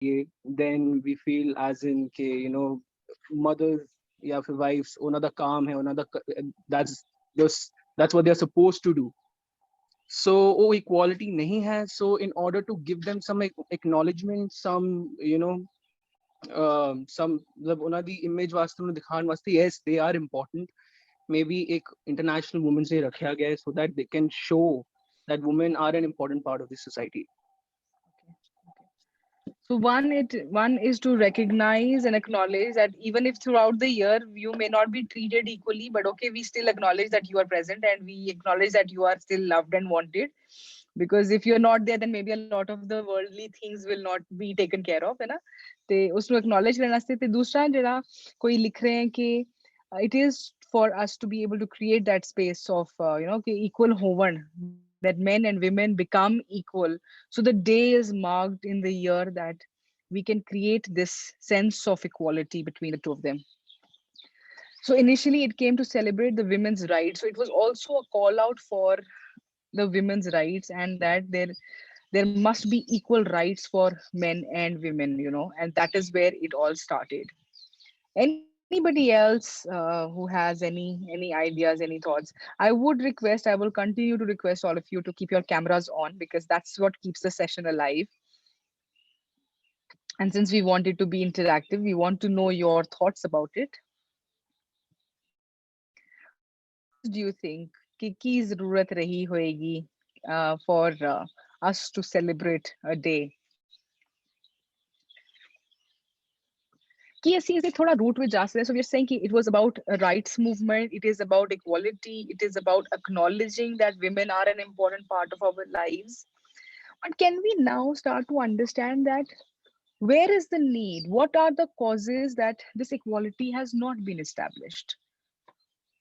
चाहिए, then we feel as in के mothers या फिर wives उन्हों दा काम है, उन्हों दा that's just that's what they're supposed to do. So वो equality नहीं है. So in order to give them some acknowledgement, some some मतलब उन्हों दी image वास्ते उन्हें दिखाने वास्ते, yes they are important. Maybe एक international women's day रखा गया है so that they can show that women are an important part of the society. So one is to recognize and acknowledge that even if throughout the year you may not be treated equally, but okay, we still acknowledge that you are present and we acknowledge that you are still loved and wanted. Because if you're not there, then maybe a lot of the worldly things will not be taken care of, है ना? ते उसको acknowledge करने वास्ते ते दूसरा जरा कोई लिख रहे हैं कि it is for us to be able to create that space of कि equal hovan, that men and women become equal. So the day is marked in the year that we can create this sense of equality between the two of them. So initially it came to celebrate the women's rights. So it was also a call out for the women's rights, and that there must be equal rights for men and women, and that is where it all started. Anybody else who has any ideas, any thoughts? I will continue to request all of you to keep your cameras on, because that's what keeps the session alive. And since we want it to be interactive, we want to know your thoughts about it. What else do you think ki zarurat rahi hoegi for us to celebrate a day? कि ऐसे ऐसे थोड़ा root with जा सकते हैं. So we're saying कि it was about a rights movement, it is about equality, it is about acknowledging that women are an important part of our lives. But can we now start to understand that where is the need? What are the causes that this equality has not been established?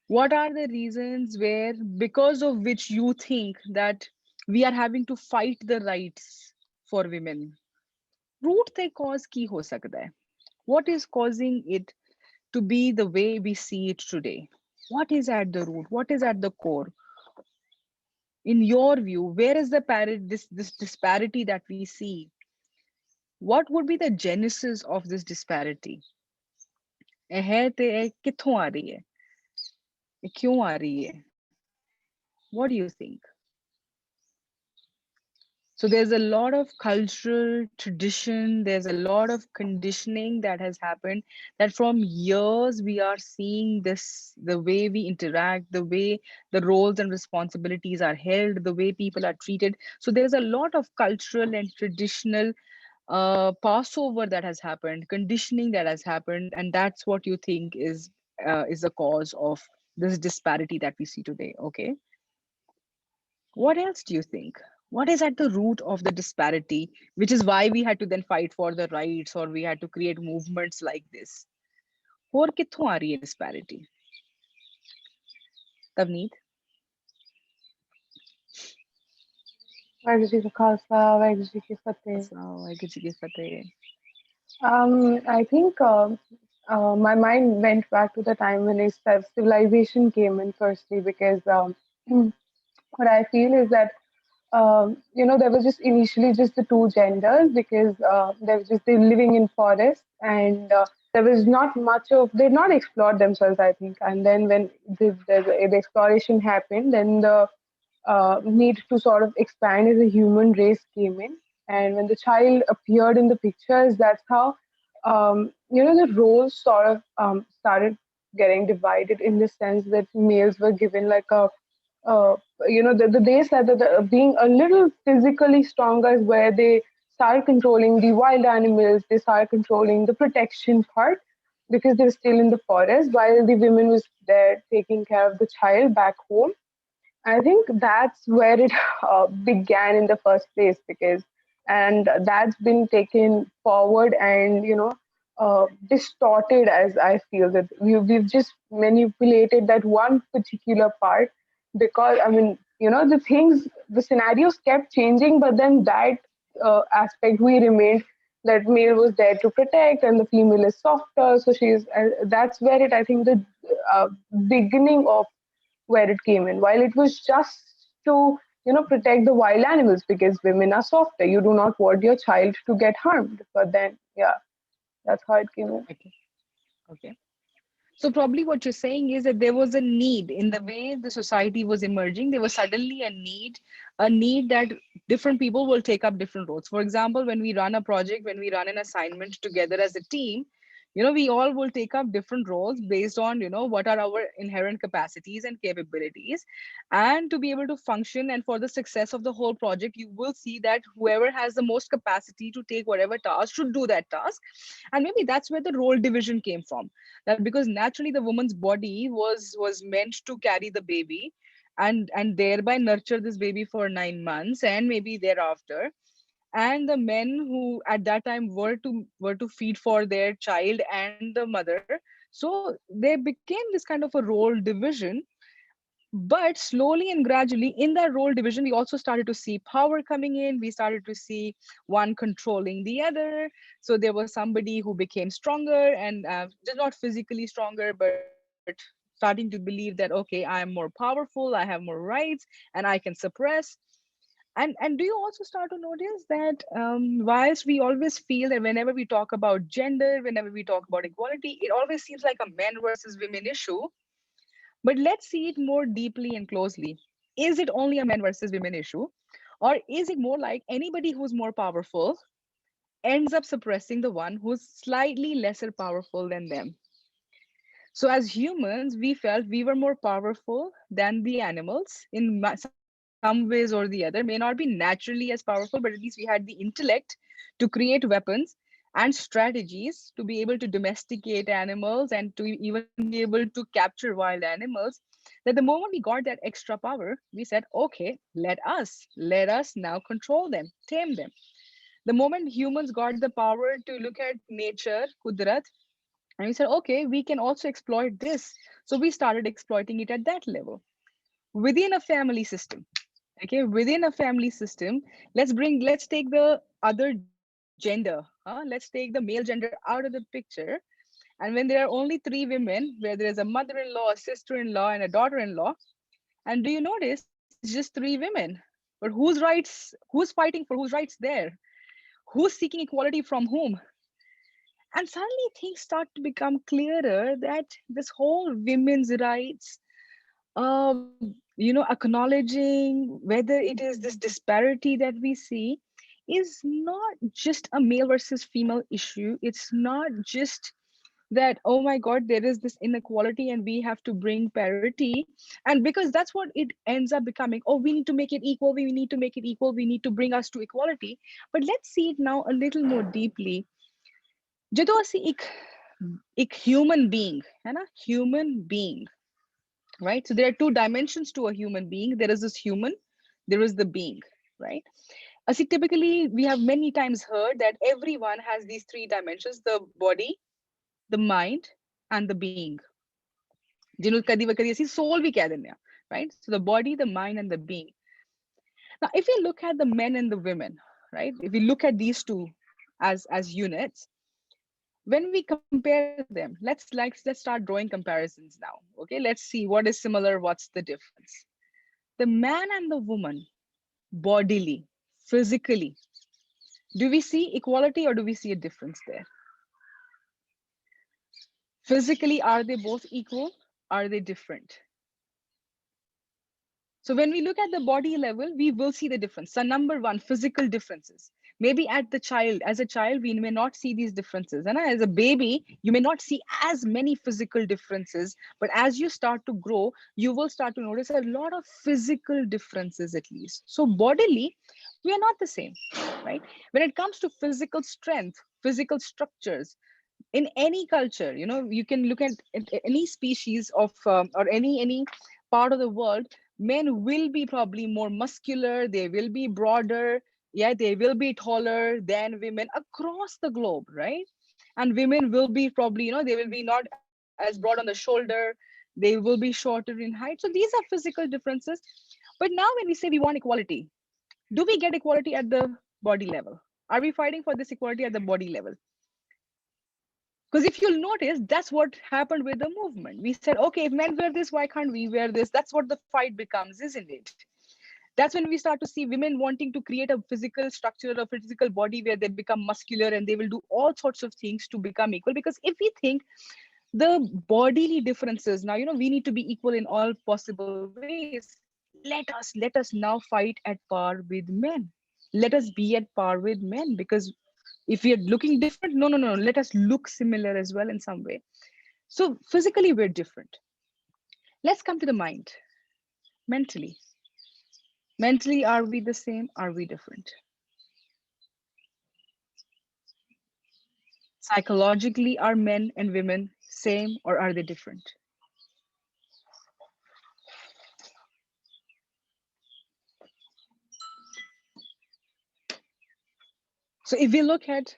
What are the reasons where, because of which you think that we are having to fight the rights for women? Root the cause ki ho sakta hai? What is causing it to be the way we see it today? What is at the root? What is at the core? In your view, where is the this disparity that we see? What would be the genesis of this disparity? ਇਹ ਹੈ ਤੇ ਇਹ ਕਿੱਥੋਂ ਆ ਰਹੀ ਹੈ? ਇਹ ਕਿਉਂ ਆ ਰਹੀ ਹੈ? What do you think? So there's a lot of cultural tradition, there's a lot of conditioning that has happened, that from years we are seeing this, the way we interact, the way the roles and responsibilities are held, the way people are treated. So there's a lot of cultural and traditional passover that has happened, conditioning that has happened, and that's what you think is the cause of this disparity that we see today. Okay. What else do you think? What is at the root of the disparity, which is why we had to then fight for the rights, or we had to create movements like this? Or kitthon aa rahi hai disparity? Tavneet? Waheguru ji ਕਾ ਖਾਲਸਾ ਵਾਹਿਗੁਰੂ ਜੀ ਕੀ ਫਤਿਹ. ਵਾਹਿਗੁਰੂ ਜੀ ਕੀ ਫਤਿਹ. I think my mind went back to the time when civilization came in firstly, because what I feel is that there was just initially just the two genders, because they were just living in forests, and there was not much of, they did not explore themselves, I think. And then when the exploration happened, then the need to sort of expand as a human race came in. And when the child appeared in the pictures, that's how the roles sort of started getting divided, in the sense that males were given like a they said that being a little physically stronger is where they started controlling the wild animals, they started controlling the protection part, because they were still in the forest, while the women was there taking care of the child back home. I think that's where it began in the first place, and that's been taken forward and distorted, as I feel that we've just manipulated that one particular part, because I mean the scenarios kept changing, but then that aspect we remained, that male was there to protect and the female is softer, so she's that's where it, I think, the beginning of where it came in. While it was just to protect the wild animals because women are softer. You do not want your child to get harmed. But then, yeah, that's how it came in. Okay. Okay. So probably what you're saying is that there was a need in the way the society was emerging. There was suddenly a need that different people will take up different roles. For example, when we run a project, when we run an assignment together as a team, we all will take up different roles based on, what are our inherent capacities and capabilities. And to be able to function and for the success of the whole project, you will see that whoever has the most capacity to take whatever task should do that task. And maybe that's where the role division came from, that because naturally the woman's body was meant to carry the baby and thereby nurture this baby for 9 months and maybe thereafter, and the men who at that time were to feed for their child and the mother. So there became this kind of a role division. But slowly and gradually in that role division, we also started to see power coming in. We started to see one controlling the other. So there was somebody who became stronger and just not physically stronger, but starting to believe that, okay, I am more powerful, I have more rights, and I can suppress. And do you also start to notice that whilst we always feel that whenever we talk about gender, whenever we talk about equality, it always seems like a men versus women issue. But let's see it more deeply and closely. Is it only a men versus women issue? Or is it more like anybody who's more powerful ends up suppressing the one who's slightly lesser powerful than them? So, as humans, we felt we were more powerful than the animals in some ways or the other. May not be naturally as powerful, but at least we had the intellect to create weapons and strategies to be able to domesticate animals and to even be able to capture wild animals. That the moment we got that extra power, we said, okay, let us now control them, tame them. The moment humans got the power to look at nature, Kudrat, and we said, okay, we can also exploit this. So we started exploiting it at that level within a family system. Okay, within a family system, let's take the other gender. Let's take the male gender out of the picture. And when there are only three women, where there is a mother-in-law, a sister-in-law, and a daughter-in-law, and do you notice it's just three women? But who's fighting for whose rights there? Who's seeking equality from whom? And suddenly things start to become clearer that this whole women's rights, acknowledging whether it is this disparity that we see is not just a male versus female issue. It's not just that, oh my God, there is this inequality and we have to bring parity. And because that's what it ends up becoming, oh, we need to make it equal, we need to make it equal, we need to bring us to equality. But let's see it now a little more deeply. ਜਦੋਂ ਅਸੀਂ ਇੱਕ human being, है ना, human being, right? So there are two dimensions to a human being. There is this human, there is the being, right? Typically, we have many times heard that everyone has these three dimensions: the body, the mind, and the being. ਜਿਹਨੂੰ ਕਦੀ ਕਦੀ ਅਸੀਂ soul ਵੀ ਕਹਿ ਦਿੰਦੇ ਹਾਂ, right? So the body, the mind, and the being. Now, if we look at the men and the women, right? If we look at these two as units, when we compare them, let's start drawing comparisons now. Okay, let's see what is similar, what's the difference. The man and the woman, bodily, physically, do we see equality or do we see a difference there? Physically, are they both equal? Are they different? So when we look at the body level, we will see the difference. So number one, physical differences. Maybe as a child, we may not see these differences. And as a baby, you may not see as many physical differences, but as you start to grow, you will start to notice a lot of physical differences at least. So bodily, we are not the same, right? When it comes to physical strength, physical structures, in any culture, you can look at any species of or any part of the world, men will be probably more muscular, they will be broader, yeah, they will be taller than women across the globe, right? And women will be probably, they will be not as broad on the shoulder, they will be shorter in height. So these are physical differences. But now when we say we want equality, do we get equality at the body level? Are we fighting for this equality at the body level? Because if you'll notice, that's what happened with the movement. We said, okay, if men wear this, why can't we wear this? That's what the fight becomes, isn't it? That's when we start to see women wanting to create a physical structure, a physical body where they become muscular and they will do all sorts of things to become equal. Because if we think the bodily differences, now, we need to be equal in all possible ways. Let us now fight at par with men. Let us be at par with men, because if we are looking different, no, let us look similar as well in some way. So physically we're different. Let's come to the mind. Mentally, are we the same? Are we different? Psychologically, are men and women same, or are they different? So if we look at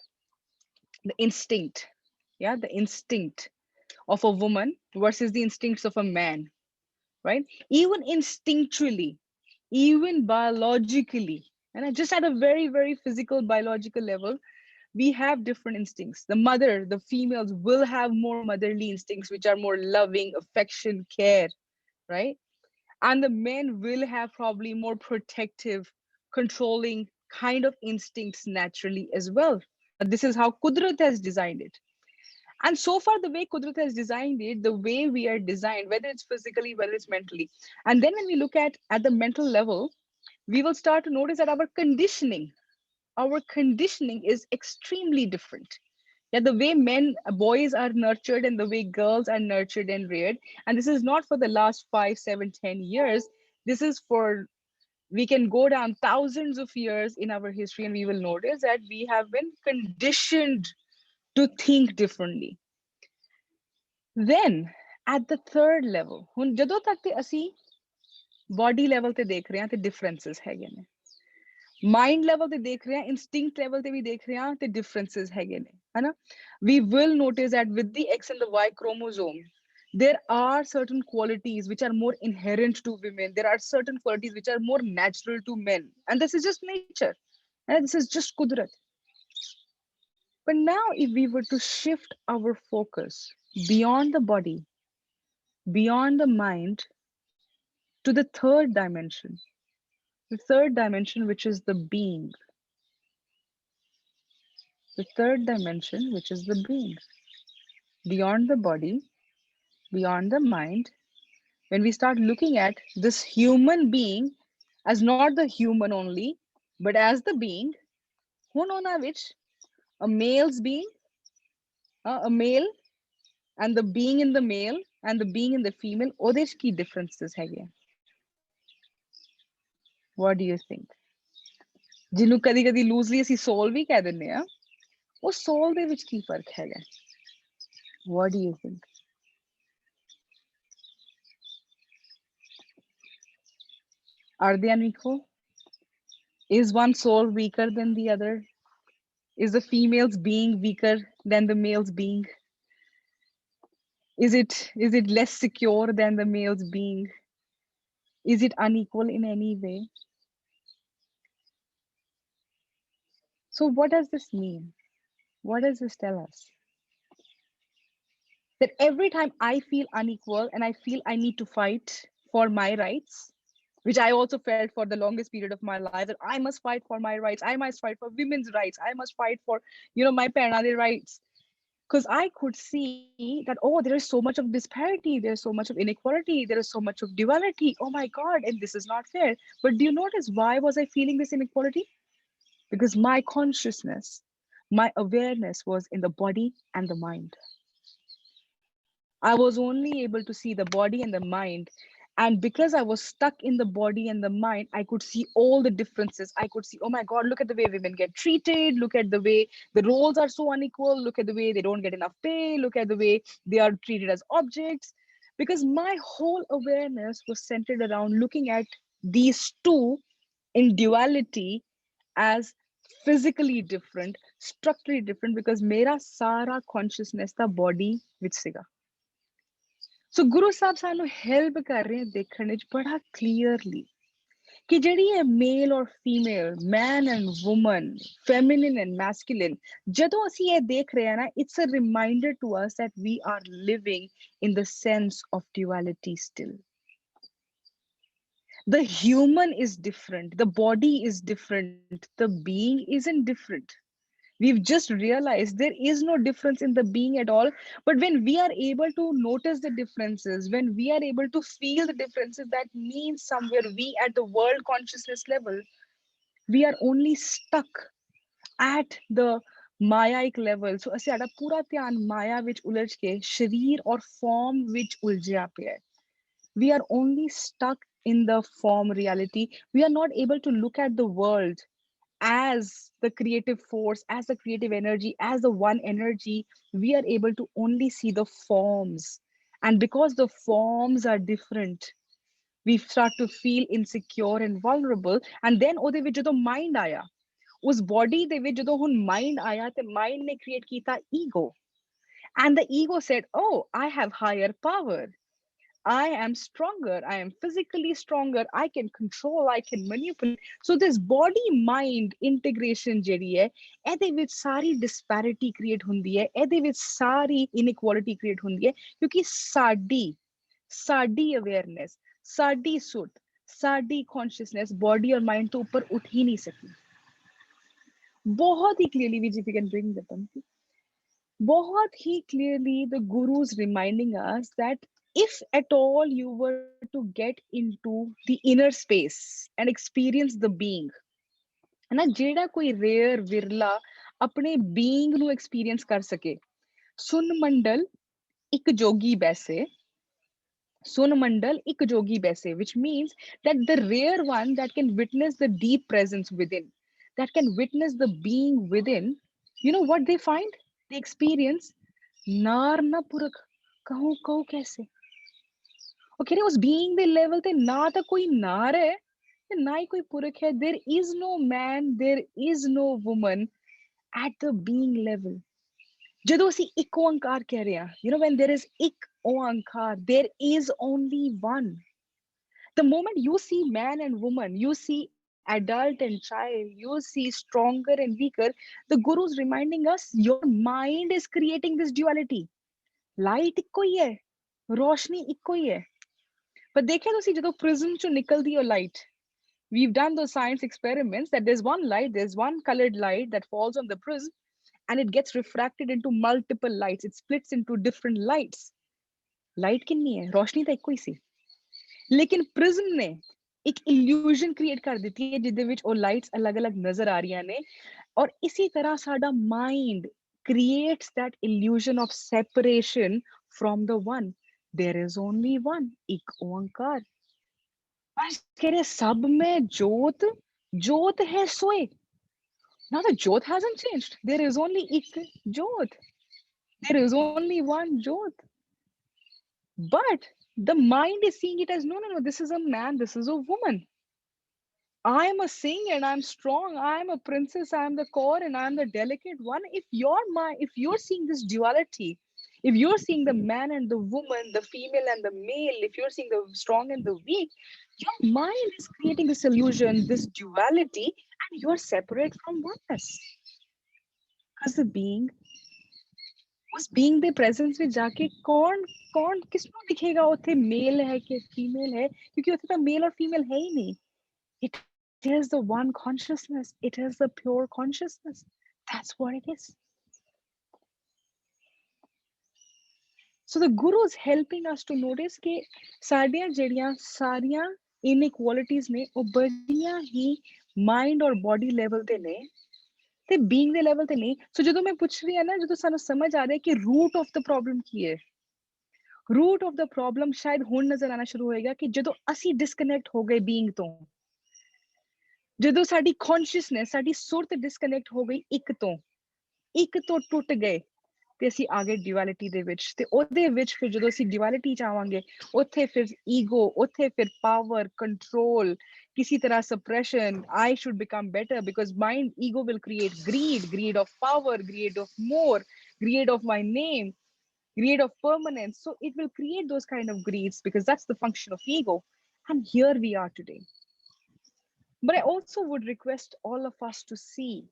the instinct, the instinct of a woman versus the instincts of a man, right? Even instinctually, even biologically, and just at a very, very physical, biological level, we have different instincts. The females will have more motherly instincts, which are more loving, affection, care, right? And the men will have probably more protective, controlling kind of instincts naturally as well. Now, this is how Kudrat has designed it. And so far, the way Kudrat has designed it, the way we are designed, whether it's physically, whether it's mentally. And then when we look at the mental level, we will start to notice that our conditioning is extremely different. Yeah, the way boys are nurtured and the way girls are nurtured and reared. And this is not for the last 5, 7, 10 years. This is for, we can go down thousands of years in our history and we will notice that we have been conditioned to think differently. Then at the third level, ਹੁਣ ਜਦੋਂ ਤੱਕ ਤੇ ਅਸੀਂ body level ਤੇ ਦੇਖ ਰਹੇ ਹਾਂ ਤੇ differences ਹੈਗੇ ਨੇ, mind level ਤੇ ਦੇਖ ਰਹੇ ਹਾਂ, instinct level ਤੇ ਵੀ ਦੇਖ ਰਹੇ ਹਾਂ ਤੇ differences ਹੈਗੇ ਨੇ, ਹਨਾ? We will notice that with the X and the Y chromosome, there are certain qualities which are more inherent to women. There are certain qualities which are more natural to men. And this is just nature. And this is just Kudrat. But now if we were to shift our focus beyond the body, beyond the mind, to the third dimension, which is the being. The third dimension, which is the being. Beyond the body, beyond the mind, when we start looking at this human being as not the human only, but as the being, which a male's being, a male, and the being in the male and the being in the female, ਉਹਦੇ ਕੀ differences ਹੈਗੇ? What do you think? ਜਿਹਨੂੰ ਕਦੀ ਕਦੀ ਲੂਜ਼ਲੀ ਅਸੀਂ soul ਵੀ ਕਹਿ ਦਿੰਦੇ ਆ, ਉਹ soul ਦੇ ਵਿੱਚ ਕੀ ਫਰਕ ਹੈਗਾ? What do you think? Are they unequal? Is one soul weaker than the other? Is the female's being weaker than the male's being? Is it less secure than the male's being? Is it unequal in any way? So what does this mean? What does this tell us? That every time I feel unequal and I feel I need to fight for my rights, which I also felt for the longest period of my life, that I must fight for my rights. I must fight for women's rights. I must fight for, my parents' rights. Because I could see that, oh, there is so much of disparity. There's so much of inequality. There is so much of duality. Oh my God, and this is not fair. But do you notice why was I feeling this inequality? Because my consciousness, my awareness was in the body and the mind. I was only able to see the body and the mind. And because I was stuck in the body and the mind, I could see all the differences. I could see, oh my God, look at the way women get treated. Look at the way the roles are so unequal. Look at the way they don't get enough pay. Look at the way they are treated as objects. Because my whole awareness was centered around looking at these two in duality as physically different, structurally different, because mera sara consciousness tha body vich siga. So Guru Sahib sanu help kar rahe hain dekhan vich bada clearly कि ਜਿਹੜੀ ਹੈ male or female, man and woman, feminine and masculine, ਜਦੋਂ ਅਸੀਂ ਇਹ ਦੇਖ ਰਹੇ ਹਾਂ ਨਾ, it's a reminder to us that we are living in the sense of duality still. The human is different, the body is different, the being isn't different. We've just realized there is no difference in the being at all. But when we are able to notice the differences, when we are able to feel the differences, that means somewhere we at the world consciousness level, we are only stuck at the मायाइक level. So ਅਸੀਂ ਸਾਡਾ ਪੂਰਾ ਧਿਆਨ ਮਾਇਆ ਵਿੱਚ ਉਲਝ ਕੇ ਸ਼ਰੀਰ ਔਰ farm ਵਿੱਚ ਉਲਝਿਆ ਪਿਆ ਹੈ. We are only stuck in the form reality. We are not able to look at the world as the creative force, as the creative energy, as the one energy. We are able to only see the forms. And because the forms are different, we start to feel insecure and vulnerable. And then ਉਹਦੇ ਵਿੱਚ ਜਦੋਂ mind ਆਇਆ, ਉਸ body ਦੇ ਵਿੱਚ ਜਦੋਂ ਹੁਣ mind ਆਇਆ ਤੇ mind ਨੇ create ਕੀਤਾ ego. And the ego said, oh, I have higher power. I am stronger. I am physically stronger. I can control. I can manipulate. So this body-mind integration ਜਿਹੜੀ ਹੈ, ਇਹਦੇ ਵਿੱਚ ਸਾਰੀ disparity create ਹੁੰਦੀ ਹੈ, ਇਹਦੇ ਵਿੱਚ ਸਾਰੀ inequality create ਹੁੰਦੀ ਹੈ, ਕਿਉਂਕਿ ਸਾਡੀ awareness, ਸਾਡੀ ਸੁਰਤ, ਸਾਡੀ consciousness body और mind ਤੋਂ ਉੱਪਰ ਉੱਠ ਹੀ ਨਹੀਂ ਸਕੀ. बहुत ही clearly, Vijay, if you can bring the Panti. बहुत ही clearly, the Guru's reminding us that if at all you were to get into the inner space and experience the being, है ना, जेड़ा कोई rare विरला अपने being ਨੂੰ experience कर सके. सुन मंडल एक जोगी बैसे, सुन मंडल एक जोगी बैसे, which means that the rare one that can witness the deep presence within, that can witness the being within, you know what they find? They experience नार ना पुरख, कहूं कहूं कैसे. Okay, उस being the level ते ना तो कोई नार है, ना ही कोई पुरख है. There is no man, there is no woman at the being level. ਜਦੋਂ ਅਸੀਂ ਇੱਕ ਓੰਕਾਰ ਕਹਿ ਰਹੇ ਹਾਂ, you know, when there is ਇੱਕ ਓੰਕਾਰ, there is only one. The moment you see man and woman, you see adult and child, you see stronger and weaker, the Guru is reminding us your mind is creating this duality. Light ਇੱਕੋ ਹੀ ਹੈ, ਰੋਸ਼ਨੀ ਇੱਕੋ ਹੀ ਹੈ. ਪਰ ਦੇਖਿਆ ਤੁਸੀਂ ਜਦੋਂ prism ਚੋਂ ਨਿਕਲਦੀ ਹੈ light, we've done those science experiments that there's one light, there's one colored light that falls on the prism and it gets refracted into multiple lights. It splits into different lights. Light कितनी है? रोशनी तो ਇੱਕੋ ਹੀ ਸੀ. लेकिन prism ने एक illusion create कर दी है जिदे विच ओ लाइट्स अलग-अलग नजर आ रही ने. और इसी तरह साडा mind creates that illusion of separation from the one. There is only one, एक ओंकार. बस कह रहे सब में जोत, जोत है सोए. Now the jot hasn't changed. There is only ik jot. There is only one jot. But the mind is seeing it as no, this is a man, this is a woman. I am a Singh and I'm strong. I am a princess. I am the core and I am the delicate one. If your mind, if you're seeing this duality, if you're seeing the man and the woman, the female and the male, if you're seeing the strong and the weak, your mind is creating this illusion, this duality, and you're separate from oneness. Because the being, उस being the presence में जाके कौन कौन किसको दिखेगा उथे mail है कि फीमेल है, क्योंकि उथे तो मेल और फीमेल है ही नहीं. It is the one consciousness. It is the pure consciousness. That's what it is. So the Guru is helping us to notice कि साड़ियाँ जड़ियाँ सारियाँ inequalities ने वो बढ़िया ही mind और body level ते ने ते being the level ते नहीं. So ਜਦੋਂ मैं पूछ रही है ना, ਜਦੋਂ ਸਾਨੂੰ समझ आ रहा है कि root of the problem ਕੀ है, root of the problem शायद ਹੁਣ नजर आना शुरू होएगा कि ਜਦੋਂ ਅਸੀਂ disconnect ਹੋ ਗਏ being ਤੋਂ, ਜਦੋਂ ਸਾਡੀ consciousness, ਸਾਡੀ ਸੁਰਤ disconnect ਹੋ ਗਈ ਇੱਕ ਤੋਂ ਟੁੱਟ ਗਏ ਤੇ ਅਸੀਂ ਆ ਗਏ duality ਦੇ ਵਿੱਚ. ਤੇ ਉਹਦੇ ਵਿੱਚ ਫਿਰ ਜਦੋਂ ਅਸੀਂ duality ਚ ਆਵਾਂਗੇ, ਉੱਥੇ ਫਿਰ ego, ਉੱਥੇ ਫਿਰ power, control, किसी तरह suppression. I should become better because mind, ego will create greed of power, greed of more, greed of my name, greed of permanence. So it will create those kind of greeds because that's the function of ego. And here we are today. But I also would request all of us to see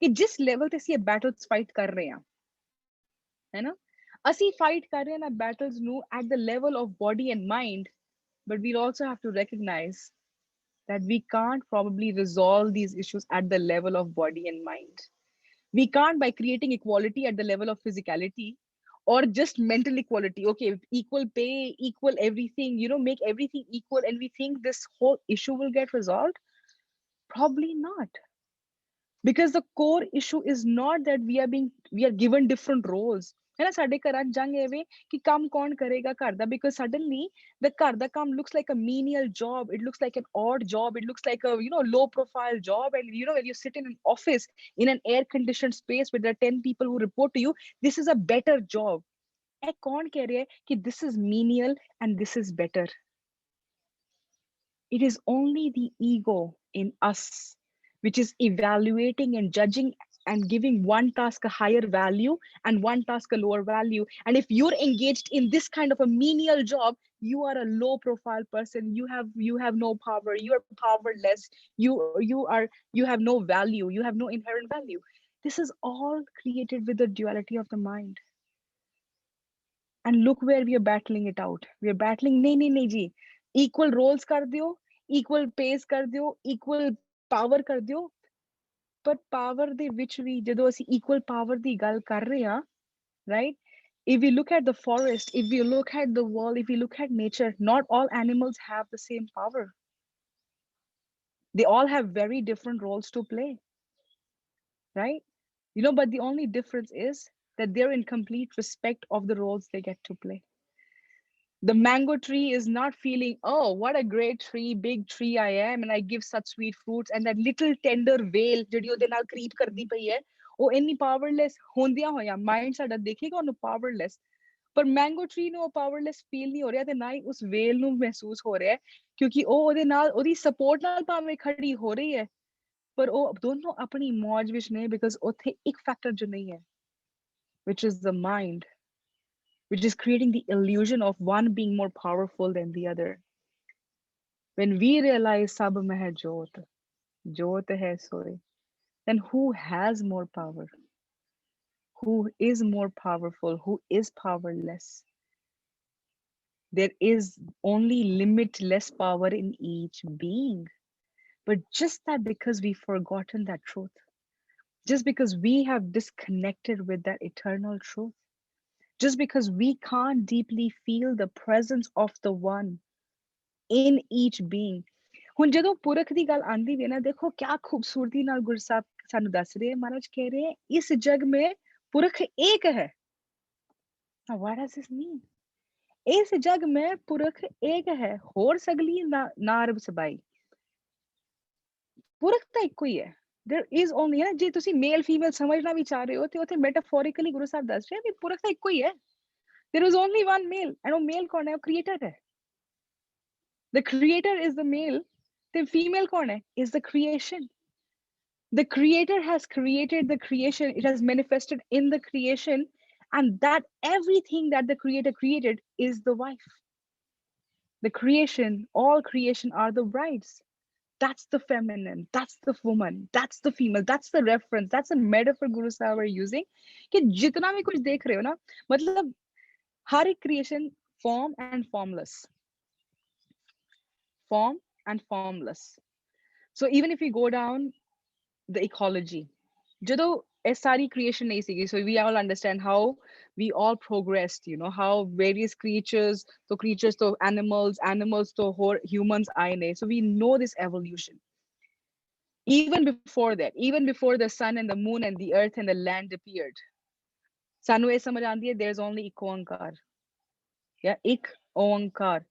कि जिस level ਤੇ ਅਸੀਂ ਇਹ battles fight ਕਰ ਰਹੇ ਹਾਂ, है ना, ਅਸੀਂ fight ਕਰ ਰਹੇ ਹਾਂ ਨਾ battles ਨੂੰ at the level of body and mind, but we'll also have to recognize that we can't probably resolve these issues at the level of body and mind. We can't by creating equality at the level of physicality or just mental equality. Okay, equal pay, equal everything, make everything equal, and we think this whole issue will get resolved. Probably not, because the core issue is not that we are given different roles. है ना, ਸਾਡੇ ਘਰਾਂ 'ਚ ਜੰਗ ਐਵੇਂ ਕਿ ਕੰਮ ਕੌਣ ਕਰੇਗਾ ਘਰ ਦਾ, because suddenly the ਘਰ ਦਾ ਕੰਮ looks like a menial job, it looks like an odd job, it looks like a low profile job, and when you sit in an office in an air conditioned space where there are 10 people who report to you, this is a better job. ਇਹ ਕੌਣ ਕਹਿ ਰਿਹਾ ਹੈ ਕਿ this is menial and this is better? It is only the ego in us which is evaluating and judging and giving one task a higher value and one task a lower value. And if you're engaged in this kind of a menial job, you are a low profile person. You have no power. You are powerless. You have no value. You have no inherent value. This is all created with the duality of the mind. And look where we are battling it out. We are battling nahi ji. Equal roles kar diyo, equal pays kar diyo, equal power kar diyo. But power ਦੇ ਵਿੱਚ ਵੀ ਜਦੋਂ ਅਸੀਂ equal power ਦੀ ਗੱਲ ਕਰ ਰਹੇ ਹਾਂ, right? If we look at the forest, if we look at the world, if we look at nature, not all animals have the same power. They all have very different roles to play, right? But the only difference is that they're in complete respect of the roles they get to play. The mango tree is not feeling, oh, what a great tree, big tree I am, and I give such sweet fruits, and that little tender veil ਜਿਹੜੀ ਉਹਦੇ ਨਾਲ creep ਕਰਦੀ ਪਈ ਹੈ, ਉਹ ਇੰਨੀ powerless ਹੁੰਦਿਆਂ ਹੋਇਆਂ mind ਸਾਡਾ ਦੇਖੇਗਾ ਉਹਨੂੰ powerless, ਪਰ mango tree ਨੂੰ ਉਹ powerless feel ਨਹੀਂ ਹੋ ਰਿਹਾ, ਤੇ ਨਾ ਹੀ ਉਸ veil ਨੂੰ ਮਹਿਸੂਸ ਹੋ ਰਿਹਾ, ਕਿਉਂਕਿ ਉਹ ਉਹਦੇ ਨਾਲ ਉਹਦੀ support ਨਾਲ ਭਾਵੇਂ ਖੜੀ ਹੋ ਰਹੀ ਹੈ, ਪਰ ਉਹ ਦੋਨੋਂ ਆਪਣੀ ਮੌਜ ਵਿੱਚ ਨੇ, because ਉੱਥੇ ਇੱਕ factor ਜੋ ਨਹੀਂ ਹੈ, which is the mind, which is creating the illusion of one being more powerful than the other. When we realize Sab mein hai Jyot, Jyot hai Soy, then who has more power? Who is more powerful? Who is powerless? There is only limitless power in each being. But just that because we've forgotten that truth, just because we have disconnected with that eternal truth, just because we can't deeply feel the presence of the one in each being. ਹੁਣ ਜਦੋਂ ਪੁਰਖ ਦੀ ਗੱਲ ਆਂਦੀ ਹੈ ਨਾ, ਦੇਖੋ ਕਿਆ ਖੂਬਸੂਰਤੀ ਨਾਲ ਗੁਰੂ ਸਾਹਿਬ ਸਾਨੂੰ ਦੱਸ ਰਹੇ, ਮਹਾਰਾਜ ਕਹਿ ਰਹੇ ਇਸ ਜਗ में पुरख एक है. Now what does this mean? ਇਸ ਜਗ में पुरख एक है, ਹੋਰ ਸਗਲੀ ਨਾਰਬ ਸਬਾਈ. ਪੁਰਖ ਤਾਂ ਇੱਕੋ ਹੀ ਹੈ. There is only, ਜੇ ਤੁਸੀਂ ਮੇਲ ਫੀਮੇਲ ਸਮਝਣਾ ਵੀ ਚਾਹ ਰਹੇ ਹੋ ਤੇ ਉੱਥੇ ਮੈਟਾਫੋਰਿਕਲੀ ਗੁਰੂ ਸਾਹਿਬ ਦੱਸ ਰਹੇ ਵੀ ਪੁਰਖ ਤਾਂ ਇੱਕੋ ਹੀ ਹੈ. There is only one male, and वो male कौन है? वो creator है. The creator is the male. The female कौन है? Is the creation. The creator has created the creation. It has manifested in the creation, and that everything that the creator created is the wife. The creation, all creation are the brides. That's the feminine. That's the woman. That's the female. That's the reference. That's the metaphor Guru Sahib are using. कि जितना भी कुछ देख रहे हो ना, मतलब हर एक creation form and formless. Form and formless. So even if we go down the ecology, ਜਦੋਂ ਇਹ ਸਾਰੀ creation ਨਹੀਂ ਸੀਗੀ, so we all understand how we all progressed, how various creatures to animals to humans ਆਏ ਨੇ. So we know this evolution. Even before that, even before the sun and the moon and the earth and the land appeared, ਸਾਨੂੰ ਇਹ ਸਮਝ ਆਉਂਦੀ ਹੈ there's only ਇੱਕ Onkar. Yeah, ਇੱਕ ਓਂਕਾਰ.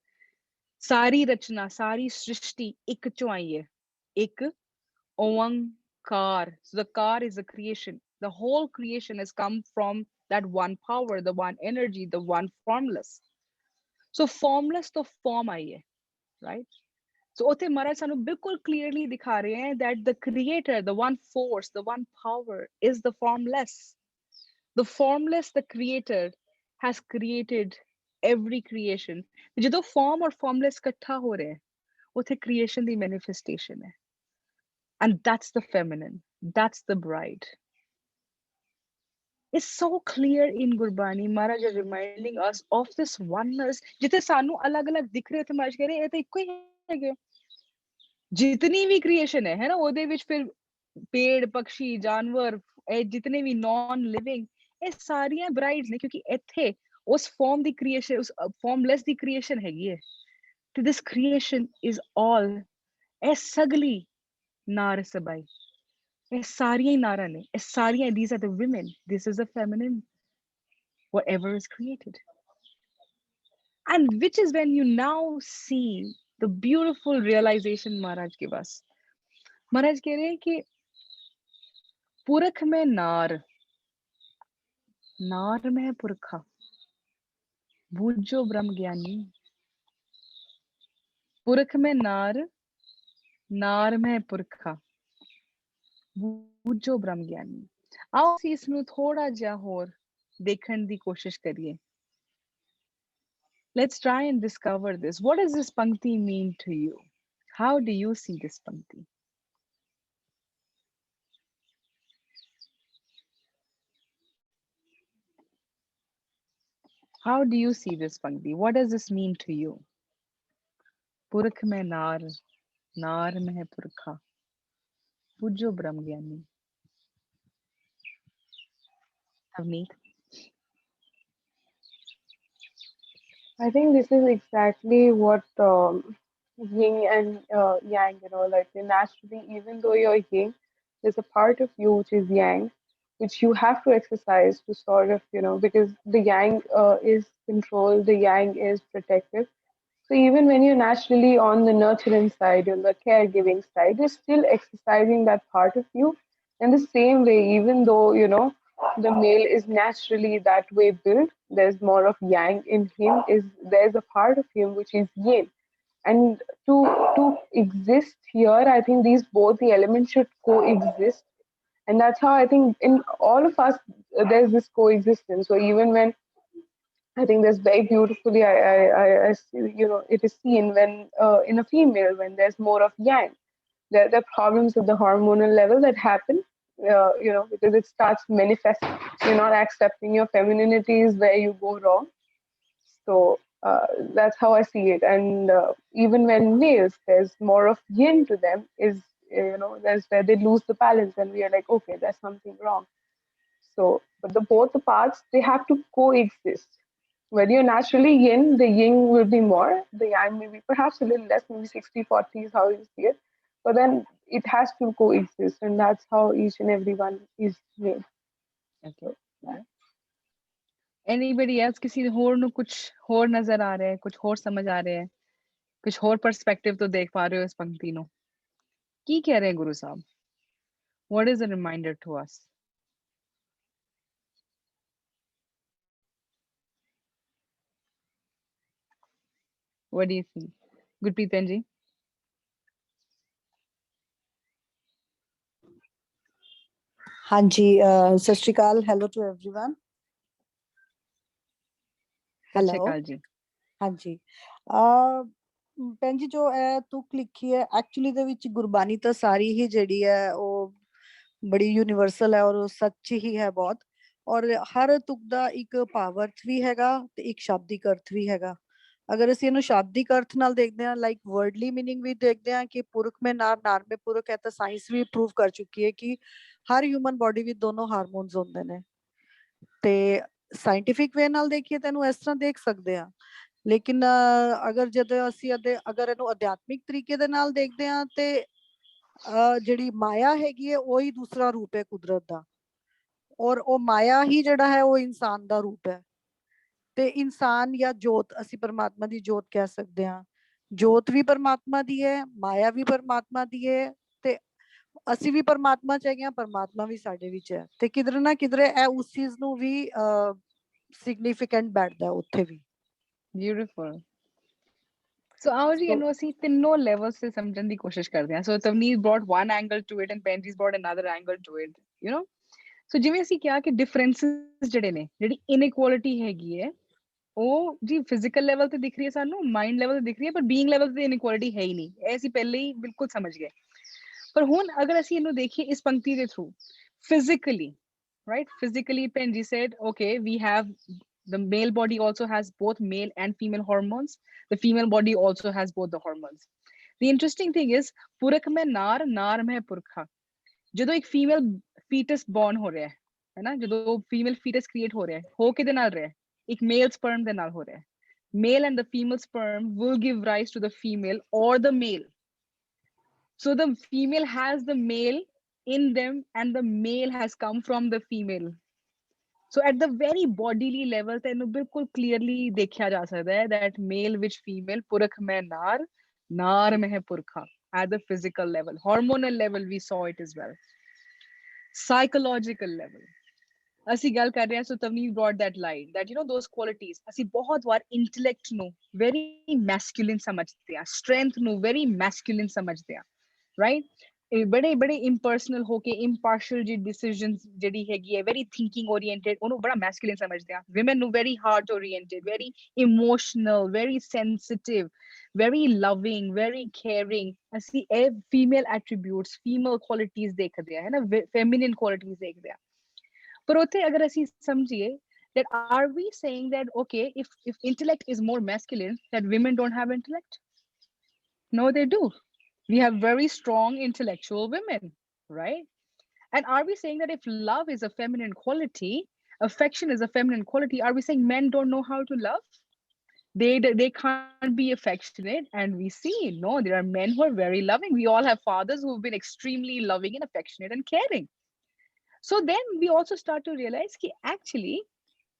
ਸਾਰੀ ਰਚਨਾ, ਸਾਰੀ ਸ੍ਰਿਸ਼ਟੀ ਇੱਕ ਚੋਂ ਆਈ ਹੈ. ਇੱਕ Onkar. So the car is the creation. The whole creation has come from that one power, the one energy, the one formless. So formless to form आई है, right? So ਉੱਥੇ ਮਹਾਰਾਜ ਸਾਨੂੰ ਬਿਲਕੁਲ clearly ਦਿਖਾ ਰਹੇ हैं that the creator, the one force, the one power is the formless. The formless, the creator, has created every creation. ਜਦੋਂ form और formless ਇਕੱਠਾ ਹੋ ਰਿਹਾ ਹੈ, ਉੱਥੇ creation ਦੀ manifestation ਹੈ. And that's the feminine. That's the bride. It's so clear in Gurbani. Maharaj is reminding us of this oneness. ਜਿੱਥੇ ਸਾਨੂੰ ਅਲੱਗ-ਅਲੱਗ ਦਿਖ ਰਹੇ ਤੇ ਮਹਾਰਾਜ ਕਹਿ ਰਹੇ ਇਹ ਤਾਂ ਇੱਕੋ ਹੀ ਹੈਗੇ. जितनी भी क्रिएशन है ना, ਉਹਦੇ ਵਿੱਚ ਫਿਰ पेड़ पक्षी जानवर ਇਹ ਜਿਤਨੇ ਵੀ ਨॉन ਲਿਵਿੰਗ ਇਹ ਸਾਰੀਆਂ ਬ੍ਰਾਈਡਸ ਨੇ, ਕਿਉਂਕਿ ਇੱਥੇ ਉਸ ਫਾਰਮ ਦੀ ਕ੍ਰੀਏਸ਼ਨ, ਉਸ ਫਾਰਮਲੈਸ ਦੀ ਕ੍ਰੀਏਸ਼ਨ ਹੈਗੀ ਹੈ, ਤੇ ਦਿਸ ਕ੍ਰੀਏਸ਼ਨ ਇਜ਼ ਆਲ, ਇਹ ਸਗਲੀ ਨਾਰ ਸਬਾਈ, ਇਹ ਸਾਰੀਆਂ ਹੀ ਨਾਰਾਂ ਨੇ, ਇਹ ਸਾਰੀਆਂ, these are the women, this is the feminine, whatever is created. And which is when you now see the beautiful realization Maharaj gave us. Maharaj कह रहे हैं कि पुरख में नार, नार में पुरखा, बूझो ब्रह्म ज्ञानी। पुरख में नार, नार में पुरखा, बूझो ब्रह्म ज्ञानी। आओ ਅਸੀਂ ਇਸ ਨੂੰ ਥੋੜਾ ਜਿਹਾ ਹੋਰ ਦੇਖਣ ਦੀ ਕੋਸ਼ਿਸ਼ ਕਰੀਏ। Let's try and discover this. What does this pankti mean to you? How do you see this pankti? How do you see this pankti? What does this mean to you? पुरख में नार, नार में पुरखा, पूजो ब्रह्म ज्ञानी। Avneet? I think this is exactly what yin and yang, like naturally, even though you're yin, there's a part of you which is yang, which you have to exercise to sort of, because the yang is control, the yang is protective. So even when you're naturally on the nurturing side, on the caregiving side, you're still exercising that part of you. In the same way, even though, the male is naturally that way built, there's more of yang in him, there's a part of him which is yin. And to exist here, I think these both the elements should coexist. And that's how I think in all of us there's this coexistence. So even when I think that's very beautifully. I see, it is seen when in a female when there's more of yang. There are problems at the hormonal level that happen, because it starts manifesting. You're not accepting your femininity is where you go wrong. So that's how I see it. And even when males, there's more of yin to them. There's where they lose the balance, and we are like, okay, there's something wrong. So, but both the parts they have to coexist. When you're naturally yin, the yin will be more, the yang may be perhaps a little less, maybe 60-40 is how you see it. But then it has to coexist, and that's how each and every one is made. Okay. Anybody else? किसी और ਨੂੰ कुछ ਹੋਰ नजर आ रहा है, कुछ ਹੋਰ समझ आ रहा है, कुछ ਹੋਰ perspective तो देख पा रहे हो इस पंक्ति ਨੂੰ? ਕੀ ਕਹਿ ਰਹੇ Guru Sahib? What is a reminder to us? What do you think? Gurpreet Ji? ਹਾਂਜੀ ਸਤਿ ਸ਼੍ਰੀ ਅਕਾਲ, ਹੈਲੋ ਟੂ एवरीवन। ਸਤਿ ਸ਼੍ਰੀ ਅਕਾਲ ਜੀ। ਹਾਂਜੀ ਭੈਣ ਜੀ, ਜੋ ਇਹ ਤੁਕ ਲਿਖੀ ਹੈ ਐਕਚੁਅਲੀ ਦੇ ਵਿੱਚ ਗੁਰਬਾਣੀ ਤਾਂ ਸਾਰੀ ਹੀ ਜਿਹੜੀ ਹੈ ਉਹ ਬੜੀ ਯੂਨੀਵਰਸਲ ਹੈ ਔਰ ਉਹ ਸੱਚ ਹੀ ਹੈ ਬਹੁਤ, ਔਰ ਹਰ ਤੁਕ ਦਾ ਇੱਕ ਭਾਵ ਅਰਥ ਵੀ ਹੈਗਾ ਤੇ ਇੱਕ ਸ਼ਾਬਦਿਕ ਅਰਥ ਵੀ ਹੈਗਾ। ਅਗਰ ਅਸੀਂ ਇਹਨੂੰ ਸ਼ਾਬਦਿਕ ਅਰਥ ਨਾਲ ਦੇਖਦੇ ਹਾਂ, ਲਾਈਕ ਵਰਡਲੀ ਮੀਨਿੰਗ ਵੀ ਦੇਖਦੇ ਹਾਂ ਕਿ ਪੁਰਖ ਮੇ ਨਾਰ, ਨਾਰ ਮੇ ਪੁਰਖ ਹੈ, ਤਾਂ ਸਾਇੰਸ ਵੀ ਪ੍ਰੂਵ ਕਰ ਚੁੱਕੀ ਹੈ ਕਿ ਹਰ ਹਿਊਮਨ ਬੋਡੀ ਵਿੱਚ ਦੋਨੋਂ ਹਾਰਮੋਨਸ ਹੁੰਦੇ ਨੇ। ਤੇ ਸਾਇੰਟਿਫਿਕ ਵੇ ਨਾਲ ਦੇਖੀਏ ਤਾਂ ਇਹਨੂੰ ਇਸ ਤਰ੍ਹਾਂ ਦੇਖ ਸਕਦੇ ਹਾਂ, ਲੇਕਿਨ ਅਗਰ ਜਦੋਂ ਅਸੀਂ ਅਗਰ ਇਹਨੂੰ ਅਧਿਆਤਮਿਕ ਤਰੀਕੇ ਦੇ ਨਾਲ ਦੇਖਦੇ ਹਾਂ ਤੇ ਜਿਹੜੀ ਮਾਇਆ ਹੈਗੀ ਹੈ ਉਹੀ ਦੂਸਰਾ ਰੂਪ ਹੈ ਕੁਦਰਤ ਦਾ, ਔਰ ਉਹ ਮਾਇਆ ਹੀ ਜਿਹੜਾ ਹੈ ਉਹ ਇਨਸਾਨ ਦਾ ਰੂਪ ਹੈ। ਤੇ ਇਨਸਾਨ ਜਾਂ ਜੋਤ, ਅਸੀਂ ਪਰਮਾਤਮਾ ਦੀ ਜੋਤ ਕਹਿ ਸਕਦੇ ਹਾਂ। ਜੋਤ ਵੀ ਪਰਮਾਤਮਾ ਦੀ ਹੈ, ਮਾਇਆ ਵੀ ਪਰਮਾਤਮਾ ਦੀ ਹੈ, ਤੇ ਅਸੀਂ ਵੀ ਪਰਮਾਤਮਾ ਚ ਹੈਗੇ ਹਾਂ, ਪਰਮਾਤਮਾ ਵੀ ਸਾਡੇ ਵਿੱਚ ਹੈ। ਤੇ ਕਿਧਰੇ ਨਾ ਕਿਧਰੇ ਇਹ ਉਸ ਚੀਜ਼ ਨੂੰ ਵੀ ਸਿਗਨੀਫੀਕੈਂਟ ਬੈਠਦਾ ਉੱਥੇ ਵੀ। ਬਿਊਟੀਫੁਲ। ਸੋ ਆਓ ਜੀ ਇਹਨੂੰ ਅਸੀਂ ਤਿੰਨੋਂ ਲੈਵਲਸ ਤੇ ਸਮਝਣ ਦੀ ਕੋਸ਼ਿਸ਼ ਕਰਦੇ ਹਾਂ। So Tavneet brought one angle to it and ਪੈਂਜੀਸ brought another angle to it, so ਜਿਵੇਂ ਅਸੀਂ ਕਿਹਾ ਕਿ ਡਿਫਰੈਂਸਸ ਜਿਹੜੇ ਨੇ, ਜਿਹੜੀ ਇਨਇਕੁਆਲਿਟੀ ਹੈਗੀ ਹੈ ਉਹ ਜੀ ਫਿਜ਼ੀਕਲ ਲੈਵਲ ਤੇ ਦਿਖ ਰਹੀ ਹੈ ਸਾਨੂੰ, ਮਾਈਂਡ ਲੈਵਲ ਤੇ ਦਿਖ ਰਹੀ ਹੈ, ਪਰ ਬੀਇੰਗ ਲੈਵਲ ਤੇ ਇਨਇਕੁਆਲਿਟੀ ਹੈ ਹੀ ਨਹੀਂ, ਇਹ ਅਸੀਂ ਪਹਿਲੇ ਹੀ ਬਿਲਕੁਲ ਸਮਝ ਗਏ। ਪਰ ਹੁਣ ਅਗਰ ਅਸੀਂ ਇਹਨੂੰ ਦੇਖੀਏ ਇਸ ਪੰਕਤੀ ਦੇ through physically, right? Physically, Penji said, okay, we have the male body also has both male and female hormones. The female body also has both the hormones. The interesting thing is पुरख में नार में पुरखा। ਜਦੋਂ ਇੱਕ female ਫੀਟਸ born ਹੋ ਰਿਹਾ ਹੈ ਨਾ, ਜਦੋਂ ਫੀਮੇਲ ਫੀਟਸ ਕ੍ਰੀਏਟ ਹੋ ਰਿਹਾ ਹੈ, ਹੋ ਕਿਹਦੇ ਨਾਲ ਰਿਹਾ ਹੈ? ਇੱਕ ਮੇਲ ਸਪਰਮ ਦੇ ਨਾਲ ਹੋ ਰਿਹਾ ਹੈ। Male and the female sperm will give rise to the female or the male. So the female has the male in them and the male has come from the female. So at the very bodily level ਤੈਨੂੰ ਬਿਲਕੁਲ clearly ਦੇਖਿਆ ਜਾ ਸਕਦਾ ਹੈ that male with female ਪੁਰਖ में नार में है पुरखा at the physical level. Hormonal level we saw it as well. Psychological level. ਅਸੀਂ ਗੱਲ ਕਰ ਰਹੇ ਹਾਂ, so Tavneet brought that line that you know those qualities ਅਸੀਂ ਬਹੁਤ ਵਾਰ intellect ਨੂੰ very masculine ਸਮਝਦੇ ਹਾਂ, strength ਨੂੰ very masculine ਸਮਝਦੇ ਹਾਂ, right? ਬੜੇ ਬੜੇ impersonal ਹੋ ਕੇ impartial ਜੀ decisions ਜਿਹੜੀ ਹੈਗੀ ਹੈ very thinking oriented ਉਹਨੂੰ ਬੜਾ masculine ਸਮਝਦੇ ਹਾਂ। women ਨੂੰ very heart oriented, very emotional, very sensitive, very loving, very caring, ਅਸੀਂ ਇਹ female attributes, female qualities ਦੇਖਦੇ ਹਾਂ, ਹੈ ਨਾ, feminine qualities ਦੇਖਦੇ ਹਾਂ। ਪਰ ਉੱਥੇ ਅਗਰ ਅਸੀਂ ਸਮਝੀਏ that are we saying that okay if intellect is more masculine that women don't have intellect? No, they do. We have very strong intellectual women, right? And are we saying that if love is a feminine quality, affection is a feminine quality, are we saying men don't know how to love? They can't be affectionate? And we see, no, there are men who are very loving. We all have fathers who've been extremely loving and affectionate and caring. So then we also start to realize कि actually